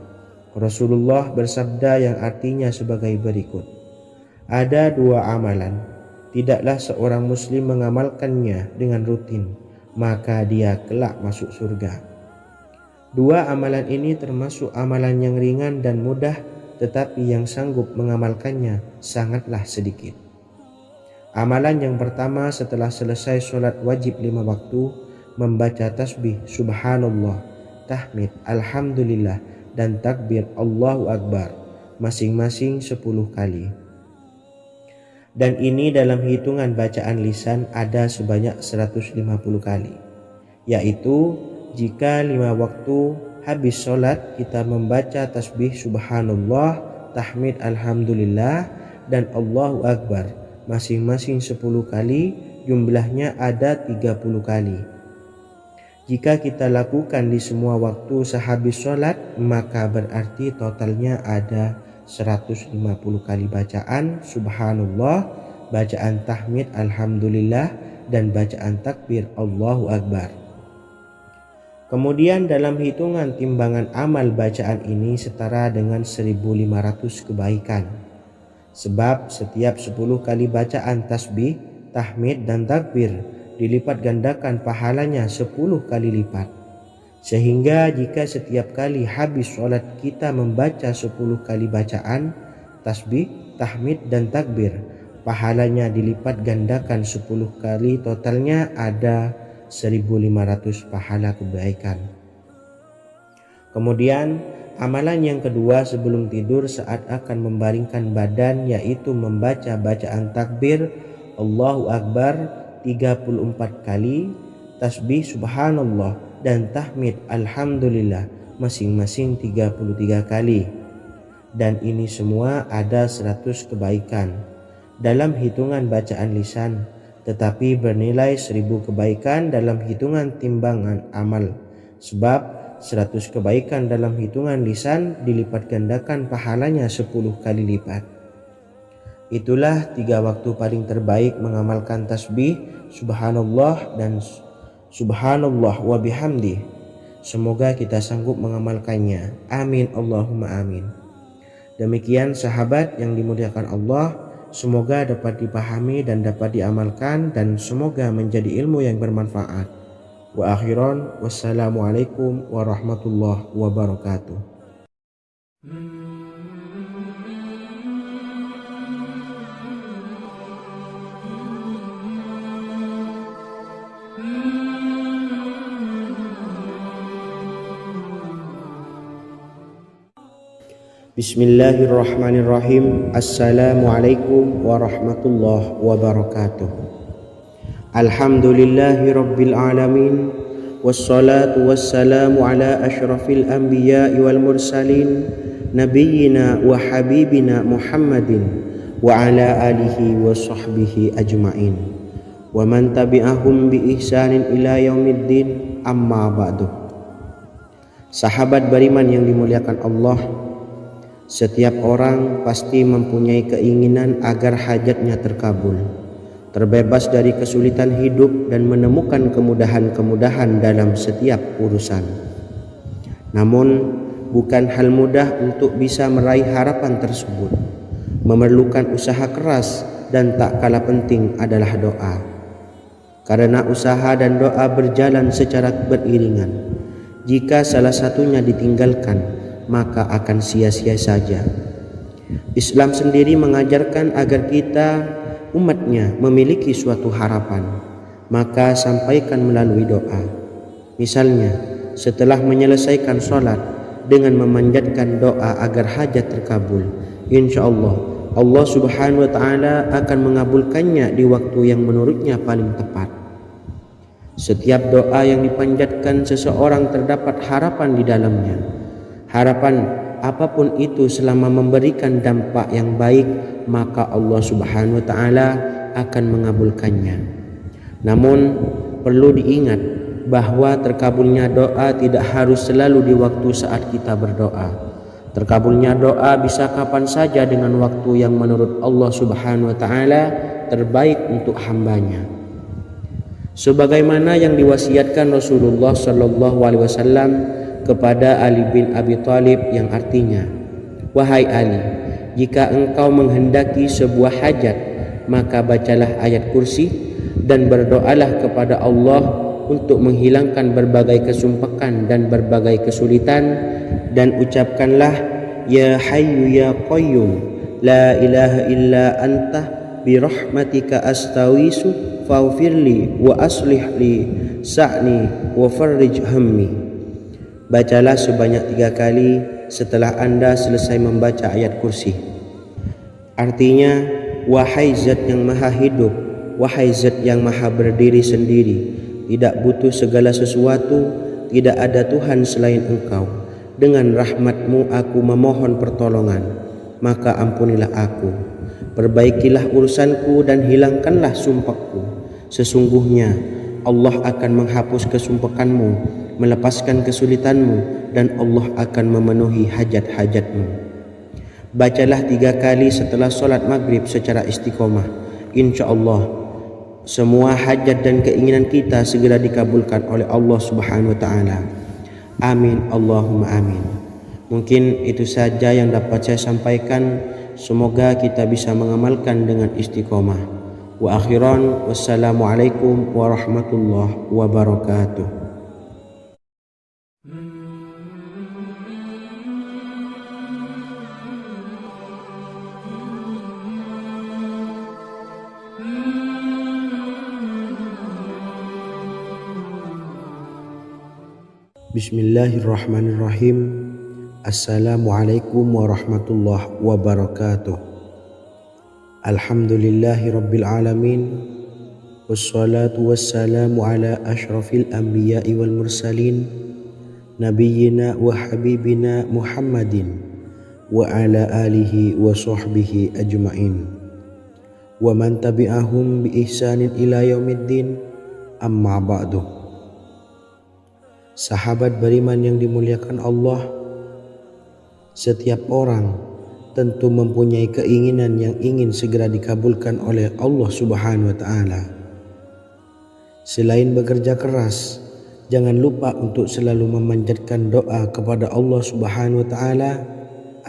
Rasulullah bersabda yang artinya sebagai berikut, ada 2 amalan, tidaklah seorang muslim mengamalkannya dengan rutin, maka dia kelak masuk surga. 2 amalan ini termasuk amalan yang ringan dan mudah, tetapi yang sanggup mengamalkannya sangatlah sedikit. Amalan yang pertama setelah selesai sholat wajib 5 waktu, membaca tasbih Subhanallah, tahmid Alhamdulillah, dan takbir Allahu Akbar masing-masing 10 kali. Dan ini dalam hitungan bacaan lisan ada sebanyak 150 kali, yaitu jika 5 waktu habis sholat kita membaca tasbih Subhanallah, tahmid Alhamdulillah, dan Allahu Akbar masing-masing 10 kali, jumlahnya ada 30 kali. Jika kita lakukan di semua waktu sehabis sholat, maka berarti totalnya ada 150 kali bacaan subhanallah, bacaan tahmid alhamdulillah, dan bacaan takbir Allahu Akbar. Kemudian dalam hitungan timbangan amal bacaan ini setara dengan 1500 kebaikan. Sebab setiap 10 kali bacaan tasbih, tahmid, dan takbir dilipat gandakan pahalanya 10 kali lipat. Sehingga jika setiap kali habis sholat kita membaca 10 kali bacaan tasbih, tahmid, dan takbir, pahalanya dilipat gandakan 10 kali, totalnya ada 1500 pahala kebaikan. Kemudian amalan yang kedua sebelum tidur saat akan membaringkan badan, yaitu membaca bacaan takbir Allahu Akbar 34 kali, tasbih subhanallah, dan tahmid alhamdulillah masing-masing 33 kali. Dan ini semua ada 100 kebaikan dalam hitungan bacaan lisan, tetapi bernilai 1000 kebaikan dalam hitungan timbangan amal. Sebab 100 kebaikan dalam hitungan lisan dilipat gandakan pahalanya 10 kali lipat. Itulah 3 waktu paling terbaik mengamalkan tasbih subhanallah dan subhanallah wa bihamdi. Semoga kita sanggup mengamalkannya. Amin Allahumma amin. Demikian sahabat yang dimuliakan Allah, semoga dapat dipahami dan dapat diamalkan, dan semoga menjadi ilmu yang bermanfaat. Wa akhiran, wassalamualaikum warahmatullahi wabarakatuh. Bismillahirrahmanirrahim. Assalamualaikum warahmatullahi wabarakatuh. Alhamdulillahi rabbil alamin, wassalatu wassalamu ala ashrafil anbiya'i wal mursalin, nabiyyina wa habibina Muhammadin wa ala alihi wa sahbihi ajma'in, wa man tabi'ahum bi ihsanin ila yaumiddin, amma ba'du. Sahabat beriman yang dimuliakan Allah, setiap orang pasti mempunyai keinginan agar hajatnya terkabul, terbebas dari kesulitan hidup, dan menemukan kemudahan-kemudahan dalam setiap urusan. Namun, bukan hal mudah untuk bisa meraih harapan tersebut. Memerlukan usaha keras, dan tak kalah penting adalah doa. Karena usaha dan doa berjalan secara beriringan. Jika salah satunya ditinggalkan, maka akan sia-sia saja. Islam sendiri mengajarkan agar kita umatnya memiliki suatu harapan, maka sampaikan melalui doa. Misalnya, setelah menyelesaikan sholat dengan memanjatkan doa agar hajat terkabul, insya Allah Allah subhanahu wa ta'ala akan mengabulkannya di waktu yang menurutnya paling tepat. Setiap doa yang dipanjatkan seseorang terdapat harapan di dalamnya. Harapan apapun itu selama memberikan dampak yang baik, maka Allah subhanahu wa ta'ala akan mengabulkannya. Namun perlu diingat bahwa terkabulnya doa tidak harus selalu di waktu saat kita berdoa. Terkabulnya doa bisa kapan saja dengan waktu yang menurut Allah subhanahu wa ta'ala terbaik untuk hambanya. Sebagaimana yang diwasiatkan Rasulullah sallallahu alaihi wasallam kepada Ali bin Abi Thalib, yang artinya, wahai Ali, jika engkau menghendaki sebuah hajat, maka bacalah ayat kursi dan berdoalah kepada Allah untuk menghilangkan berbagai kesumpakan dan berbagai kesulitan, dan ucapkanlah, ya hayyu ya qayyum la ilaha illa anta birahmatika astawisu faghfirli wa aslih li sa'ni wa farrij hammi. Bacalah sebanyak 3 kali setelah Anda selesai membaca ayat kursi. Artinya, wahai zat yang maha hidup, wahai zat yang maha berdiri sendiri, tidak butuh segala sesuatu, tidak ada Tuhan selain Engkau. Dengan rahmat-Mu aku memohon pertolongan, maka ampunilah aku. Perbaikilah urusanku dan hilangkanlah sumpahku. Sesungguhnya Allah akan menghapus kesumpakanmu, melepaskan kesulitanmu, dan Allah akan memenuhi hajat-hajatmu. Bacalah 3 kali setelah solat maghrib secara istiqomah. Insya Allah semua hajat dan keinginan kita segera dikabulkan oleh Allah Subhanahu wa taala. Amin Allahumma amin. Mungkin itu saja yang dapat saya sampaikan. Semoga kita bisa mengamalkan dengan istiqomah. Wa akhiran, wassalamualaikum warahmatullahi wabarakatuh. Bismillahirrahmanirrahim. Assalamualaikum warahmatullahi wabarakatuh. Alhamdulillahi rabbil alamin. Wassalatu wassalamu ala ashrafil anbiya'i wal mursalin, nabiyyina wa habibina Muhammadin wa ala alihi wa sahbihi ajma'in wa man tabi'ahum bi ihsanin ila yaumiddin, amma ba'du. Sahabat beriman yang dimuliakan Allah, setiap orang tentu mempunyai keinginan yang ingin segera dikabulkan oleh Allah Subhanahu wa taala. Selain bekerja keras, jangan lupa untuk selalu memanjatkan doa kepada Allah Subhanahu wa taala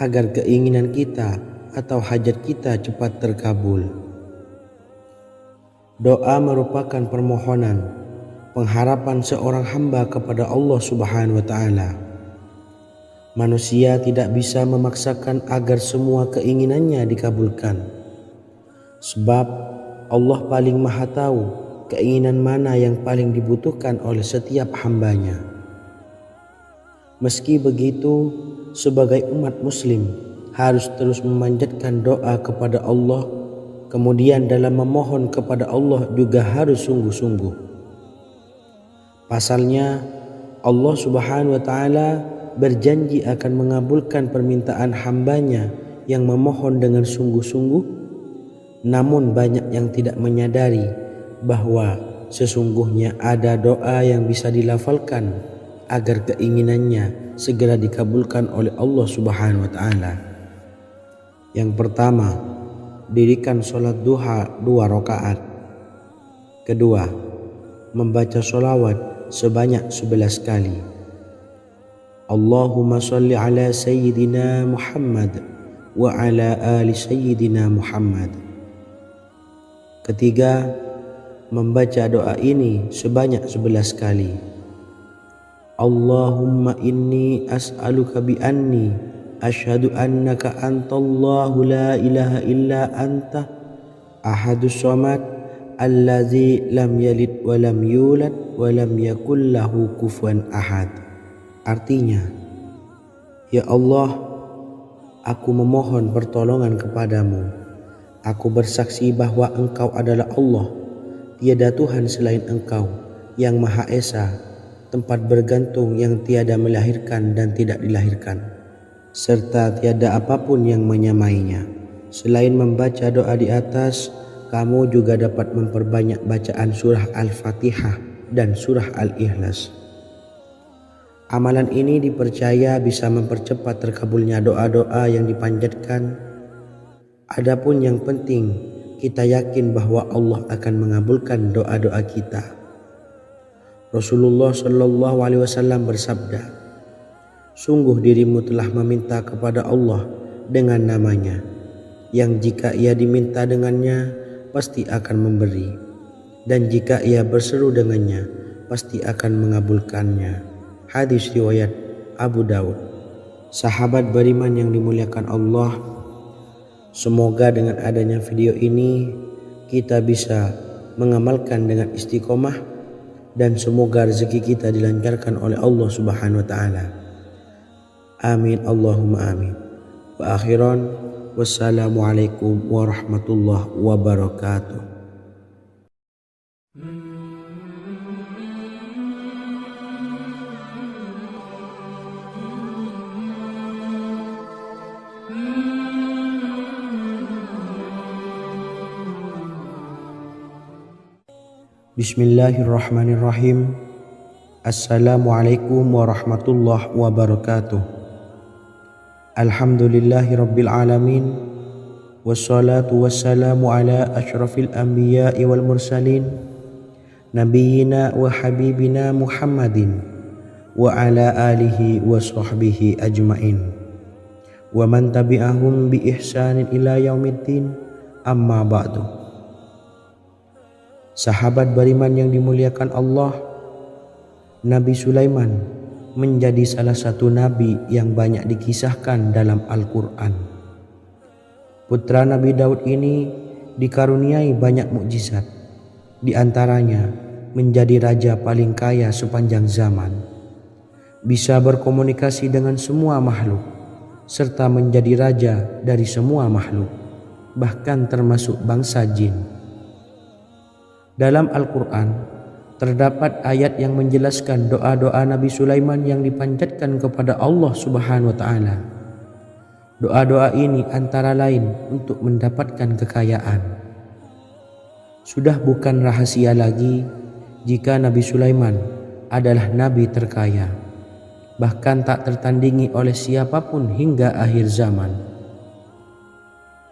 agar keinginan kita atau hajat kita cepat terkabul. Doa merupakan permohonan, pengharapan seorang hamba kepada Allah Subhanahu wa taala. Manusia tidak bisa memaksakan agar semua keinginannya dikabulkan. Sebab Allah paling maha tahu keinginan mana yang paling dibutuhkan oleh setiap hambanya. Meski begitu, sebagai umat muslim harus terus memanjatkan doa kepada Allah. Kemudian dalam memohon kepada Allah juga harus sungguh-sungguh. Pasalnya Allah Subhanahu wa taala berjanji akan mengabulkan permintaan hambanya yang memohon dengan sungguh-sungguh. Namun banyak yang tidak menyadari bahwa sesungguhnya ada doa yang bisa dilafalkan agar keinginannya segera dikabulkan oleh Allah Subhanahu wa taala. Yang pertama, dirikan sholat duha 2 rakaat. Kedua, membaca sholawat sebanyak 11 kali. Allahumma salli ala Sayyidina Muhammad wa ala ali Sayyidina Muhammad. Ketiga, membaca doa ini sebanyak 11 kali. Allahumma inni as'aluka bi anni asyhadu annaka antallahu la ilaha illa anta ahadus somad allazi lam yalid wa lam yulad wa lam yakul lahu kufuwan ahad. Artinya, ya Allah, aku memohon pertolongan kepadamu. Aku bersaksi bahwa Engkau adalah Allah, tiada Tuhan selain Engkau, yang Maha Esa, tempat bergantung yang tiada melahirkan dan tidak dilahirkan, serta tiada apapun yang menyamainya. Selain membaca doa di atas, kamu juga dapat memperbanyak bacaan surah Al-Fatihah dan surah Al-Ikhlas. Amalan ini dipercaya bisa mempercepat terkabulnya doa-doa yang dipanjatkan. Adapun yang penting, kita yakin bahwa Allah akan mengabulkan doa-doa kita. Rasulullah Shallallahu Alaihi Wasallam bersabda, sungguh dirimu telah meminta kepada Allah dengan namanya, yang jika ia diminta dengannya, pasti akan memberi, dan jika ia berseru dengannya, pasti akan mengabulkannya. Hadis riwayat Abu Daud. Sahabat beriman yang dimuliakan Allah, semoga dengan adanya video ini kita bisa mengamalkan dengan istiqomah, dan semoga rezeki kita dilancarkan oleh Allah Subhanahu wa taala. Amin Allahumma amin. Wa akhiran, wassalamualaikum warahmatullahi wabarakatuh. Bismillahirrahmanirrahim. Assalamualaikum warahmatullahi wabarakatuh. Alhamdulillahi rabbil alamin. Wassalatu wassalamu ala asyrafil anbiya'i wal mursalin, nabiyyina wa habibina Muhammadin wa ala alihi wa sahbihi ajmain, wa man tabi'ahum bi ihsanin ila yaumiddin, amma ba'du. Sahabat beriman yang dimuliakan Allah, Nabi Sulaiman menjadi salah satu nabi yang banyak dikisahkan dalam Al-Quran. Putra Nabi Daud ini dikaruniai banyak mukjizat, di antaranya menjadi raja paling kaya sepanjang zaman, bisa berkomunikasi dengan semua makhluk, serta menjadi raja dari semua makhluk, bahkan termasuk bangsa jin. Dalam Al-Quran terdapat ayat yang menjelaskan doa-doa Nabi Sulaiman yang dipanjatkan kepada Allah Subhanahu wa Ta'ala. Doa-doa ini antara lain untuk mendapatkan kekayaan. Sudah bukan rahasia lagi jika Nabi Sulaiman adalah nabi terkaya, bahkan tak tertandingi oleh siapapun hingga akhir zaman.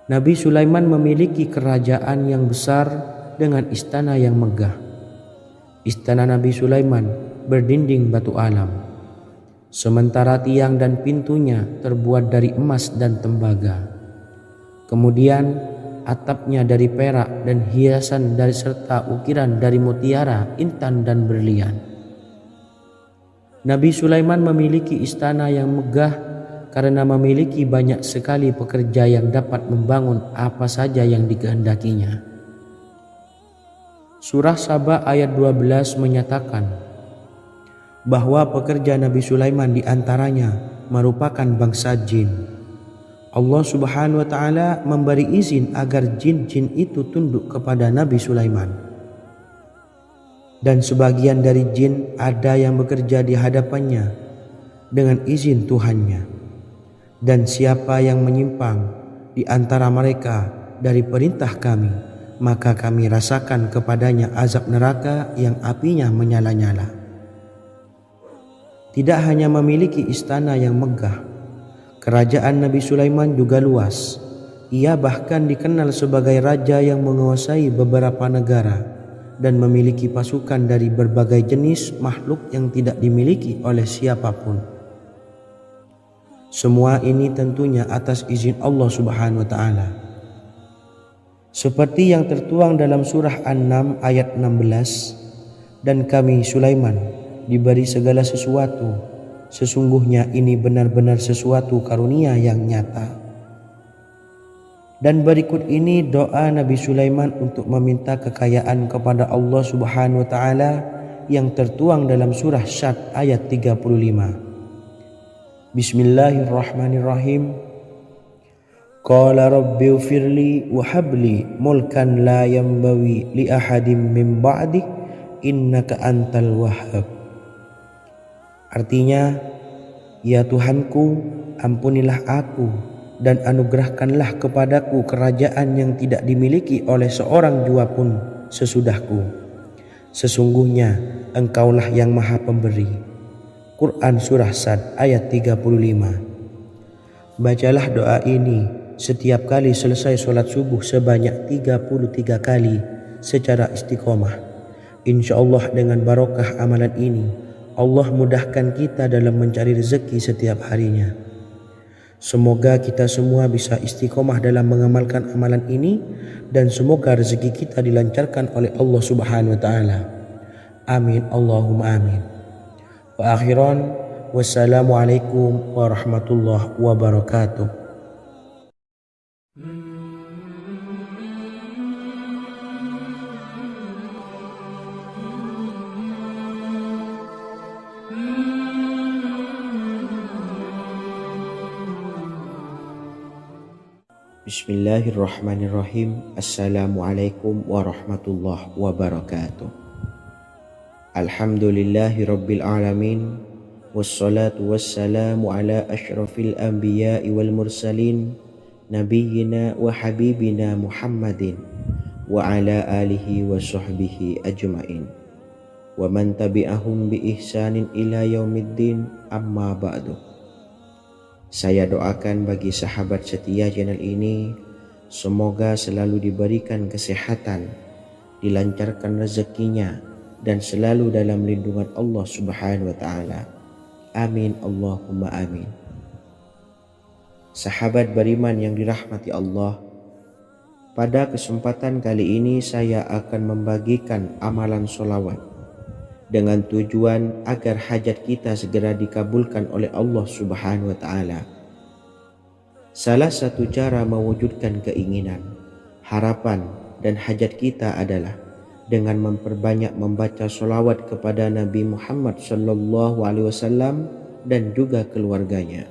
Nabi Sulaiman memiliki kerajaan yang besar dengan istana yang megah. Istana Nabi Sulaiman berdinding batu alam, sementara tiang dan pintunya terbuat dari emas dan tembaga. Kemudian atapnya dari perak dan hiasan dari serta ukiran dari mutiara, intan dan berlian. Nabi Sulaiman memiliki istana yang megah karena memiliki banyak sekali pekerja yang dapat membangun apa saja yang dikehendakinya. Surah Saba ayat 12 menyatakan bahwa pekerja Nabi Sulaiman diantaranya merupakan bangsa jin. Allah Subhanahu wa Ta'ala memberi izin agar jin-jin itu tunduk kepada Nabi Sulaiman. Dan sebagian dari jin ada yang bekerja di hadapannya dengan izin Tuhannya. Dan siapa yang menyimpang di antara mereka dari perintah kami, maka kami rasakan kepadanya azab neraka yang apinya menyala-nyala. Tidak hanya memiliki istana yang megah, kerajaan Nabi Sulaiman juga luas. Ia bahkan dikenal sebagai raja yang menguasai beberapa negara dan memiliki pasukan dari berbagai jenis makhluk yang tidak dimiliki oleh siapapun. Semua ini tentunya atas izin Allah Subhanahu wa Ta'ala. Seperti yang tertuang dalam surah An-Naml ayat 16, dan kami Sulaiman diberi segala sesuatu, sesungguhnya ini benar-benar sesuatu karunia yang nyata. Dan berikut ini doa Nabi Sulaiman untuk meminta kekayaan kepada Allah Subhanahu wa Ta'ala yang tertuang dalam surah Syad ayat 35. Bismillahirrahmanirrahim. Qala rabbi ufirli wa habli mulkan la yanbawi li ahadim min ba'di innaka antal wahhab. Artinya, ya Tuhanku, ampunilah aku dan anugerahkanlah kepadaku kerajaan yang tidak dimiliki oleh seorang jua pun sesudahku. Sesungguhnya Engkaulah yang Maha Pemberi. Quran Surah Sad ayat 35. Bacalah doa ini setiap kali selesai sholat subuh sebanyak 33 kali secara istiqomah. Insya Allah dengan barokah amalan ini, Allah mudahkan kita dalam mencari rezeki setiap harinya. Semoga kita semua bisa istiqomah dalam mengamalkan amalan ini, dan semoga rezeki kita dilancarkan oleh Allah Subhanahu wa Ta'ala. Amin Allahumma amin. Wa akhiran, wassalamualaikum warahmatullahi wabarakatuh. Bismillahirrahmanirrahim. Assalamualaikum warahmatullahi wabarakatuh. Alhamdulillahi rabbil alamin. Wassalatu wassalamu ala asyrafil anbiya'i wal mursalin, nabiyyina wa habibina Muhammadin wa ala alihi wa sahbihi ajma'in wa man tabi'ahum bi ihsanin ila yaumiddin, amma ba'du. Saya doakan bagi sahabat setia channel ini, semoga selalu diberikan kesehatan, dilancarkan rezekinya, dan selalu dalam lindungan Allah Subhanahu wa ta'ala. Amin Allahumma amin. Sahabat beriman yang dirahmati Allah, pada kesempatan kali ini saya akan membagikan amalan sholawat dengan tujuan agar hajat kita segera dikabulkan oleh Allah Subhanahu wa ta'ala. Salah satu cara mewujudkan keinginan, harapan, dan hajat kita adalah dengan memperbanyak membaca sholawat kepada Nabi Muhammad SAW dan juga keluarganya.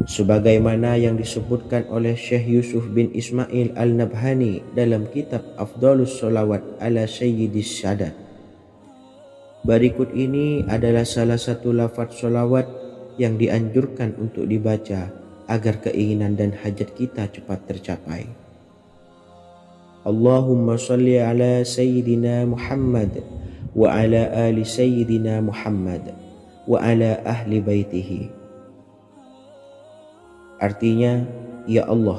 Sebagaimana yang disebutkan oleh Syekh Yusuf bin Ismail Al-Nabhani dalam kitab Afdhalus Sholawat ala Sayyidis Sadat. Berikut ini adalah salah satu lafaz sholawat yang dianjurkan untuk dibaca agar keinginan dan hajat kita cepat tercapai. Allahumma salli ala Sayyidina Muhammad wa ala ali Sayyidina Muhammad wa ala ahli baitihi. Artinya, ya Allah,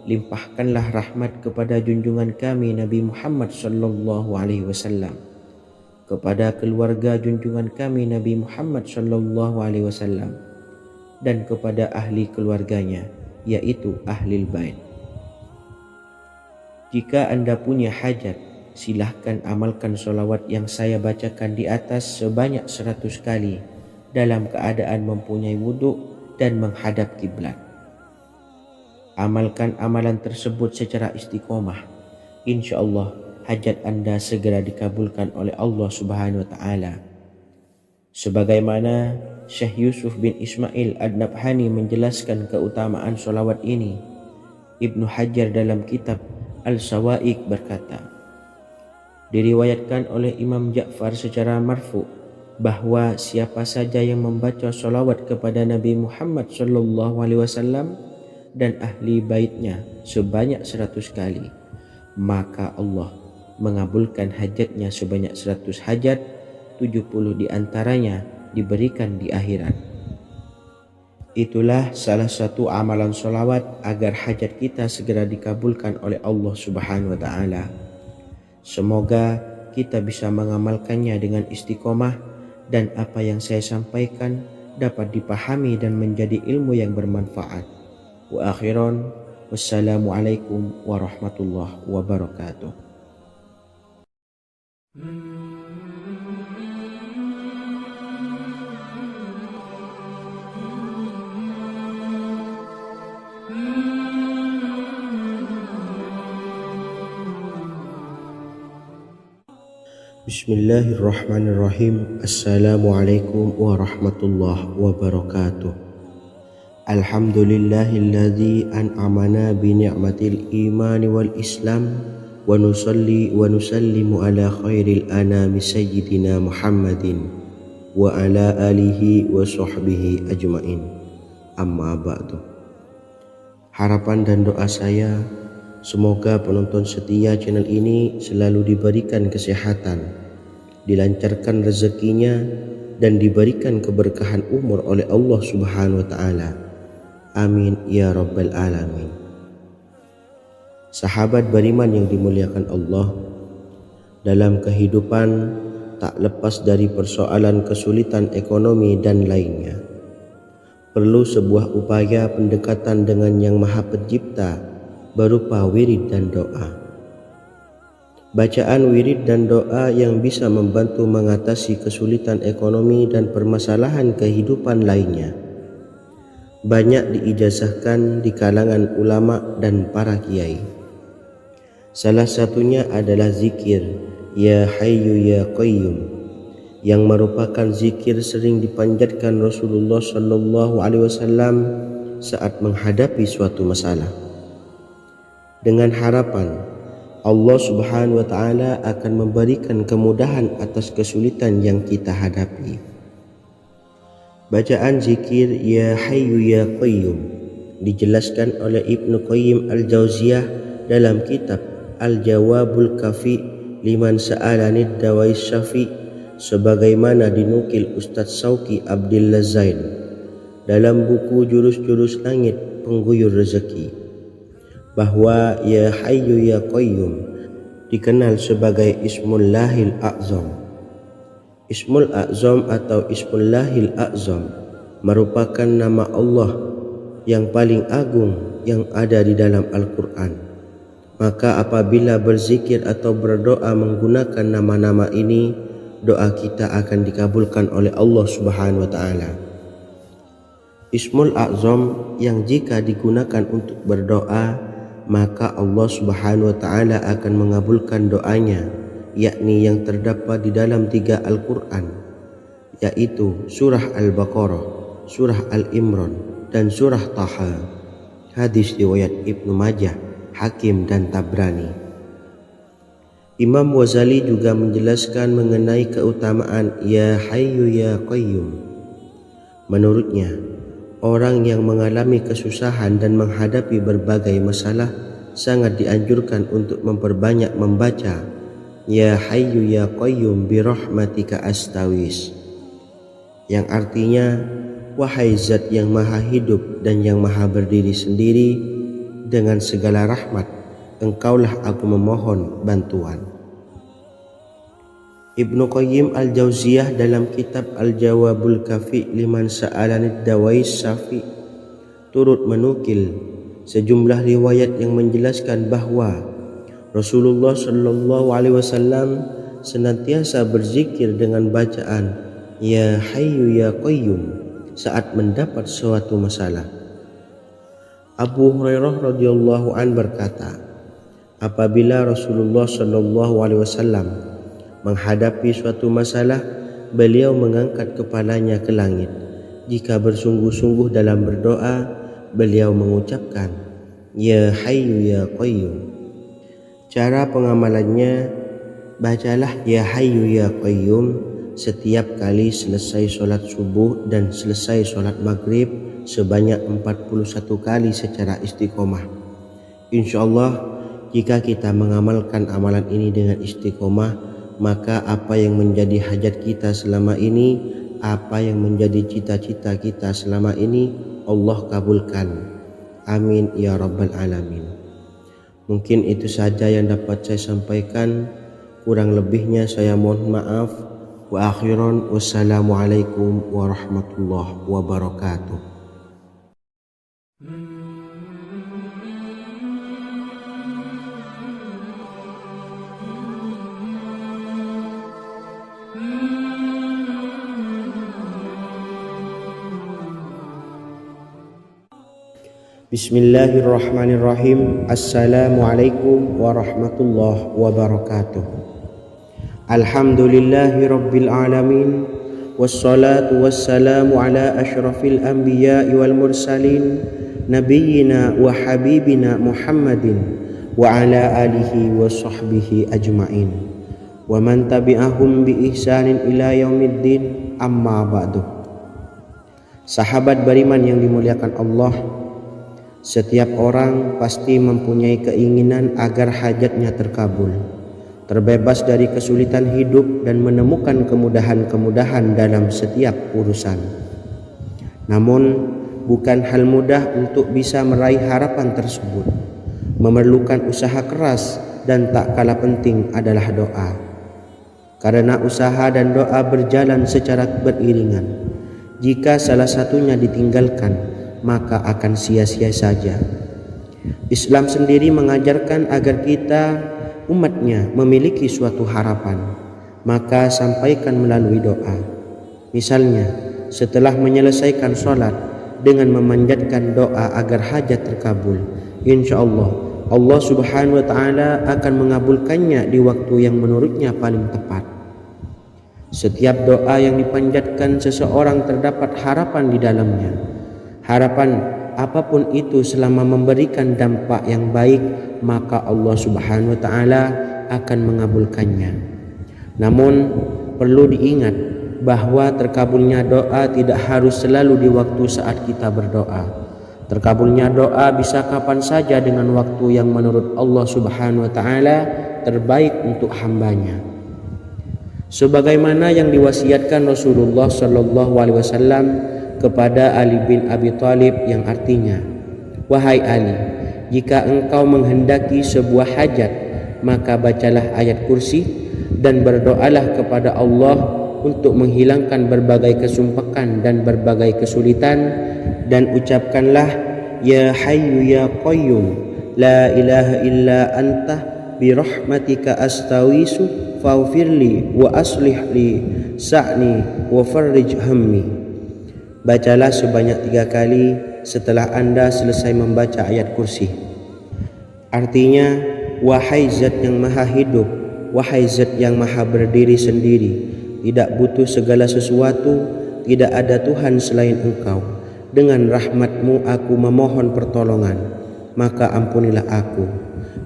limpahkanlah rahmat kepada junjungan kami Nabi Muhammad SAW, kepada keluarga junjungan kami Nabi Muhammad SAW, dan kepada ahli keluarganya, yaitu ahlil bait. Jika Anda punya hajat, silahkan amalkan sholawat yang saya bacakan di atas sebanyak 100 kali dalam keadaan mempunyai wudhu dan menghadap kiblat. Amalkan amalan tersebut secara istiqomah. Insya Allah hajat Anda segera dikabulkan oleh Allah Subhanahu wa ta'ala. Sebagaimana Syekh Yusuf bin Ismail Ad-Nabhani menjelaskan keutamaan sholawat ini, Ibnu Hajar dalam kitab Al-Sawa'iq berkata, diriwayatkan oleh Imam Ja'far secara marfu bahwa siapa saja yang membaca sholawat kepada Nabi Muhammad SAW dan ahli baitnya sebanyak 100 kali, maka Allah mengabulkan hajatnya sebanyak 100 hajat, 70 diantaranya diberikan di akhirat. Itulah salah satu amalan sholawat agar hajat kita segera dikabulkan oleh Allah Subhanahu wa ta'ala. Semoga kita bisa mengamalkannya dengan istiqomah dan apa yang saya sampaikan dapat dipahami dan menjadi ilmu yang bermanfaat. Wa akhiran, wassalamualaikum warahmatullahi wabarakatuh. Bismillahirrahmanirrahim. Assalamualaikum warahmatullahi wabarakatuh. Alhamdulillahilladzi an'amana bi ni'matil imani wal islam wa nusalli wa nusallimu ala khairil anami sayyidina Muhammadin wa ala alihi wa sahbihi ajma'in, amma ba'du. Harapan dan doa saya, semoga penonton setia channel ini selalu diberikan kesehatan, dilancarkan rezekinya, dan diberikan keberkahan umur oleh Allah Subhanahu wa ta'ala. Amin ya rabbal alamin. Sahabat beriman yang dimuliakan Allah, dalam kehidupan tak lepas dari persoalan kesulitan ekonomi dan lainnya. Perlu sebuah upaya pendekatan dengan Yang Maha Pencipta berupa wirid dan doa. Bacaan wirid dan doa yang bisa membantu mengatasi kesulitan ekonomi dan permasalahan kehidupan lainnya banyak diijazahkan di kalangan ulama dan para kiai. Salah satunya adalah zikir Ya Hayyu Ya Qayyum, yang merupakan zikir sering dipanjatkan Rasulullah SAW saat menghadapi suatu masalah, dengan harapan Allah Subhanahu wa ta'ala akan memberikan kemudahan atas kesulitan yang kita hadapi. Bacaan zikir Ya Hayyu Ya Qayyum dijelaskan oleh Ibnu Qayyim Al-Jauziyah dalam kitab Al-Jawabul Kafi liman sa'alanid dawais syafi, sebagaimana dinukil Ustadz Sauki Abdillah Zain dalam buku Jurus-Jurus Langit Pengguyur Rezeki, bahwa Ya Hayyu Ya Qayyum dikenal sebagai Ismullahil A'zam. Ismul A'zam atau Ismullahil A'zam merupakan nama Allah yang paling agung yang ada di dalam Al-Quran. Maka apabila berzikir atau berdoa menggunakan nama-nama ini, doa kita akan dikabulkan oleh Allah Subhanahu wa Ta'ala. Ismul A'zam yang jika digunakan untuk berdoa, maka Allah Subhanahu wa Ta'ala akan mengabulkan doanya, yakni yang terdapat di dalam 3 Al-Quran, yaitu surah Al-Baqarah, surah Al-Imran, dan surah Taha. Hadis riwayat Ibnu Majah, Hakim, dan Tabrani. Imam Ghazali juga menjelaskan mengenai keutamaan Ya Hayyu Ya Qayyum. Menurutnya, orang yang mengalami kesusahan dan menghadapi berbagai masalah sangat dianjurkan untuk memperbanyak membaca Ya Hayyu Ya Qayyum bi rahmatika astawis, yang artinya, wahai zat yang maha hidup dan yang maha berdiri sendiri, dengan segala rahmat engkaulah aku memohon bantuan. Ibnu Qayyim Al-Jauziyah dalam kitab Al-Jawabul Kafi liman sa'alanid dawais syafi turut menukil sejumlah riwayat yang menjelaskan bahwa Rasulullah Shallallahu Alaihi Wasallam senantiasa berzikir dengan bacaan Ya Hayyu Ya Qayyum saat mendapat suatu masalah. Abu Hurairah radhiyallahu an berkata, apabila Rasulullah Shallallahu Alaihi Wasallam menghadapi suatu masalah, beliau mengangkat kepalanya ke langit. Jika bersungguh-sungguh dalam berdoa, beliau mengucapkan Ya Hayyu Ya Qayyum. Cara pengamalannya, bacalah Ya Hayyu Ya Qayyum setiap kali selesai sholat subuh dan selesai sholat maghrib sebanyak 41 kali secara istiqomah. Insyaallah, jika kita mengamalkan amalan ini dengan istiqomah, maka apa yang menjadi hajat kita selama ini, apa yang menjadi cita-cita kita selama ini, Allah kabulkan. Amin ya rabbal alamin. Mungkin itu saja yang dapat saya sampaikan. Kurang lebihnya saya mohon maaf. Wa akhiran, wassalamualaikum warahmatullahi wabarakatuh. Bismillahirrahmanirrahim. Assalamualaikum warahmatullahi wabarakatuh. Alhamdulillahi rabbil alamin, wassalatu wassalamu ala ashrafil anbiya'i wal mursalin, nabiyyina wa habibina Muhammadin wa ala alihi wa sahbihi ajma'in wa man tabi'ahum bi ihsanin ila yaumiddin, amma ba'du. Sahabat beriman yang dimuliakan Allah, setiap orang pasti mempunyai keinginan agar hajatnya terkabul, terbebas dari kesulitan hidup dan menemukan kemudahan-kemudahan dalam setiap urusan. Namun, bukan hal mudah untuk bisa meraih harapan tersebut. Memerlukan usaha keras dan tak kalah penting adalah doa. Karena usaha dan doa berjalan secara beriringan. Jika salah satunya ditinggalkan, maka akan sia-sia saja. Islam sendiri mengajarkan agar kita umatnya memiliki suatu harapan, maka sampaikan melalui doa. Misalnya, setelah menyelesaikan sholat dengan memanjatkan doa agar hajat terkabul, insya Allah Allah Subhanahu wa Ta'ala akan mengabulkannya di waktu yang menurutnya paling tepat. Setiap doa yang dipanjatkan seseorang terdapat harapan di dalamnya. Harapan apapun itu selama memberikan dampak yang baik, maka Allah Subhanahu wa Ta'ala akan mengabulkannya. Namun perlu diingat bahwa terkabulnya doa tidak harus selalu di waktu saat kita berdoa, Terkabulnya doa bisa kapan saja dengan waktu yang menurut Allah Subhanahu wa taala terbaik untuk hambanya. Sebagaimana yang diwasiatkan Rasulullah sallallahu alaihi wasallam kepada Ali bin Abi Thalib yang artinya, "Wahai Ali, jika engkau menghendaki sebuah hajat, maka bacalah ayat kursi dan berdoalah kepada Allah untuk menghilangkan berbagai kesumpakan dan berbagai kesulitan, dan ucapkanlah, Ya Hayyu Ya Qayyum, La ilaha illa anta birahmatika astawisu faghfirli wa aslih li sa'ni wa farrij hammi." Bacalah sebanyak 3 kali setelah Anda selesai membaca ayat kursi. Artinya, wahai zat yang maha hidup, wahai zat yang maha berdiri sendiri, tidak butuh segala sesuatu, tidak ada Tuhan selain Engkau. Dengan rahmat-Mu aku memohon pertolongan, maka ampunilah aku.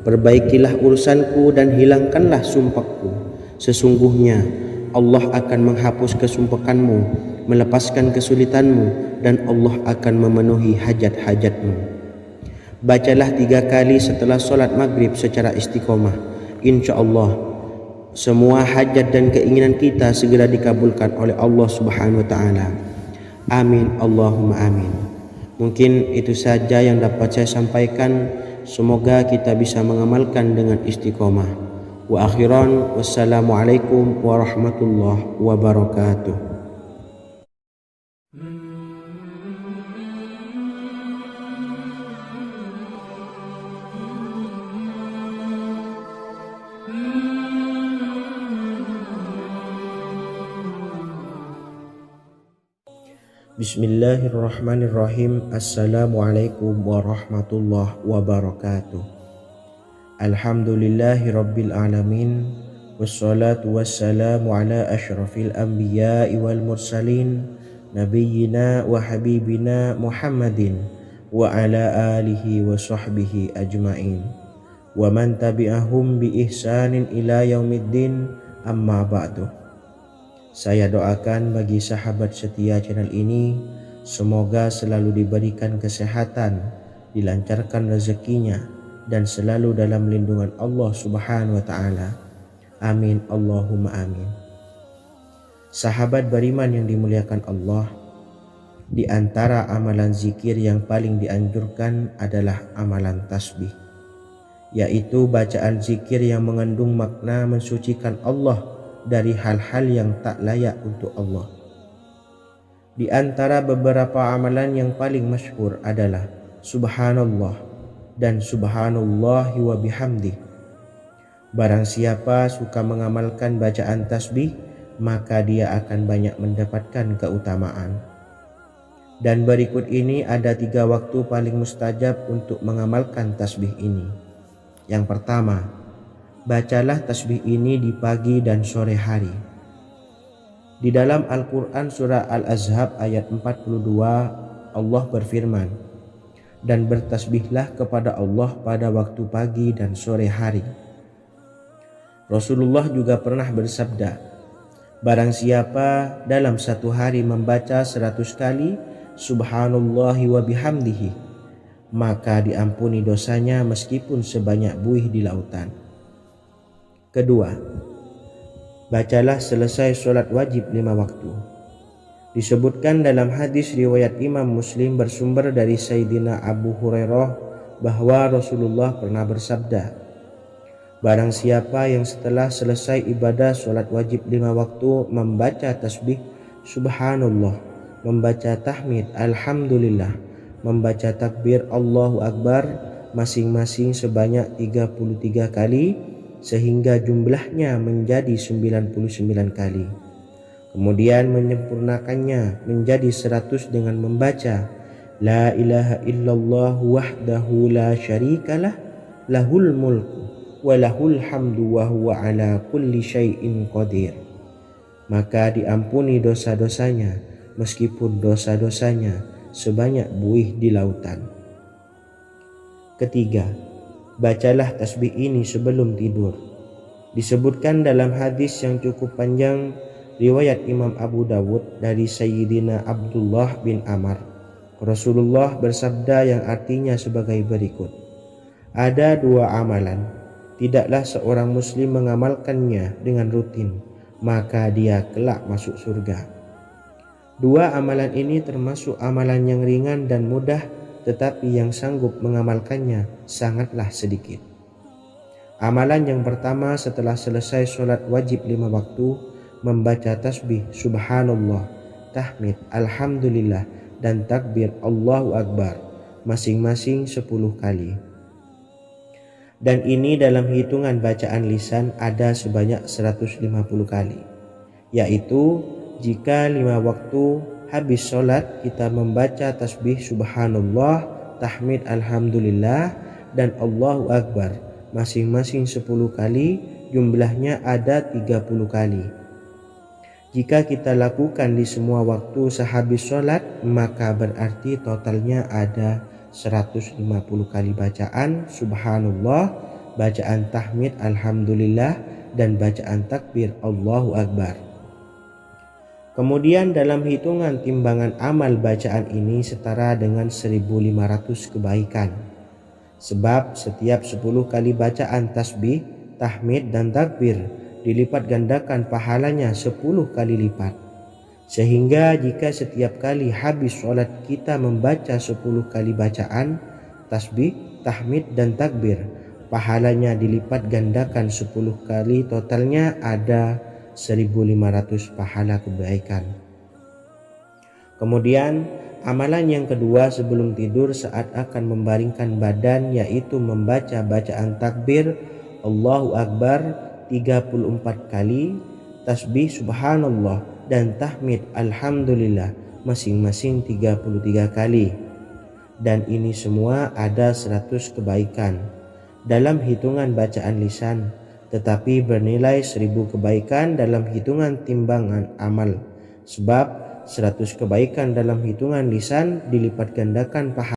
Perbaikilah urusanku dan hilangkanlah sumpahku. Sesungguhnya Allah akan menghapus kesumpakanmu, melepaskan kesulitanmu, dan Allah akan memenuhi hajat-hajatmu. Bacalah 3 kali setelah solat maghrib secara istiqomah. Insya Allah semua hajat dan keinginan kita segera dikabulkan oleh Allah Subhanahu wa taala. Amin Allahumma amin. Mungkin itu saja yang dapat saya sampaikan. Semoga kita bisa mengamalkan dengan istiqomah. Wa akhiran, wassalamualaikum warahmatullahi wabarakatuh. Bismillahirrahmanirrahim. Assalamualaikum warahmatullahi wabarakatuh. Alhamdulillahi rabbil alamin. Wassalatu wassalamu ala ashrafil anbiya'i wal mursalin, nabiyyina wa habibina Muhammadin wa ala alihi wa sahbihi ajma'in, wa man tabi'ahum bi ihsanin ila yaumiddin, amma ba'du. Saya doakan bagi sahabat setia channel ini, semoga selalu diberikan kesehatan, dilancarkan rezekinya, dan selalu dalam lindungan Allah Subhanahu wa taala. Amin Allahumma amin. Sahabat beriman yang dimuliakan Allah, di antara amalan zikir yang paling dianjurkan adalah amalan tasbih, yaitu bacaan zikir yang mengandung makna mensucikan Allah dari hal-hal yang tak layak untuk Allah. Di antara beberapa amalan yang paling masyhur adalah Subhanallah dan Subhanallahi wa bihamdih. Barang siapa suka mengamalkan bacaan tasbih, maka dia akan banyak mendapatkan keutamaan. Dan berikut ini ada 3 waktu paling mustajab untuk mengamalkan tasbih ini. Yang pertama, bacalah tasbih ini di pagi dan sore hari. Di dalam Al-Quran surah Al-Ahzab ayat 42, Allah berfirman, "Dan bertasbihlah kepada Allah pada waktu pagi dan sore hari." Rasulullah juga pernah bersabda, "Barang siapa dalam satu hari membaca 100 kali Subhanallahi wa bihamdihi, maka diampuni dosanya meskipun sebanyak buih di lautan." Kedua, bacalah selesai sholat wajib 5 waktu. Disebutkan dalam hadis riwayat Imam Muslim bersumber dari Sayyidina Abu Hurairah bahwa Rasulullah pernah bersabda, "Barang siapa yang setelah selesai ibadah sholat wajib 5 waktu membaca tasbih Subhanallah, membaca tahmid Alhamdulillah, membaca takbir Allahu Akbar masing-masing sebanyak 33 kali, sehingga jumlahnya menjadi 99 kali. Kemudian menyempurnakannya menjadi 100 dengan membaca La ilaha illallah wahdahu la syarikalah, lahul mulku wa lahul hamdu wa huwa ala kulli syai'in qadir. Maka diampuni dosa-dosanya meskipun dosa-dosanya sebanyak buih di lautan. Ketiga, bacalah tasbih ini sebelum tidur. Disebutkan dalam hadis yang cukup panjang riwayat Imam Abu Dawud dari Sayyidina Abdullah bin Amr Rasulullah bersabda yang artinya sebagai berikut. Ada dua amalan, tidaklah seorang muslim mengamalkannya dengan rutin, maka dia kelak masuk surga. Dua amalan ini termasuk amalan yang ringan dan mudah, tetapi yang sanggup mengamalkannya sangatlah sedikit. Amalan yang pertama setelah selesai sholat wajib 5 waktu, membaca tasbih subhanallah, tahmid, alhamdulillah, dan takbir Allahu Akbar masing-masing 10 kali. Dan ini dalam hitungan bacaan lisan ada sebanyak 150 kali, yaitu jika 5 waktu habis sholat kita membaca tasbih subhanallah, tahmid, alhamdulillah, dan Allahu Akbar masing-masing 10 kali, jumlahnya ada 30 kali. Jika kita lakukan di semua waktu sehabis sholat, maka berarti totalnya ada 150 kali bacaan subhanallah, bacaan tahmid alhamdulillah, dan bacaan takbir Allahu Akbar. Kemudian dalam hitungan timbangan amal bacaan ini setara dengan 1500 kebaikan. Sebab setiap 10 kali bacaan tasbih, tahmid, dan takbir dilipat gandakan pahalanya 10 kali lipat. Sehingga jika setiap kali habis sholat kita membaca 10 kali bacaan tasbih, tahmid, dan takbir, pahalanya dilipat gandakan 10 kali, totalnya ada 1500 pahala kebaikan. Kemudian amalan yang kedua sebelum tidur saat akan membaringkan badan, yaitu membaca bacaan takbir Allahu Akbar 34 kali, tasbih subhanallah, dan tahmid alhamdulillah masing-masing 33 kali. Dan ini semua ada 100 kebaikan dalam hitungan bacaan lisan, tetapi bernilai 1000 kebaikan dalam hitungan timbangan amal. Sebab 100 kebaikan dalam hitungan lisan dilipat gandakan pahala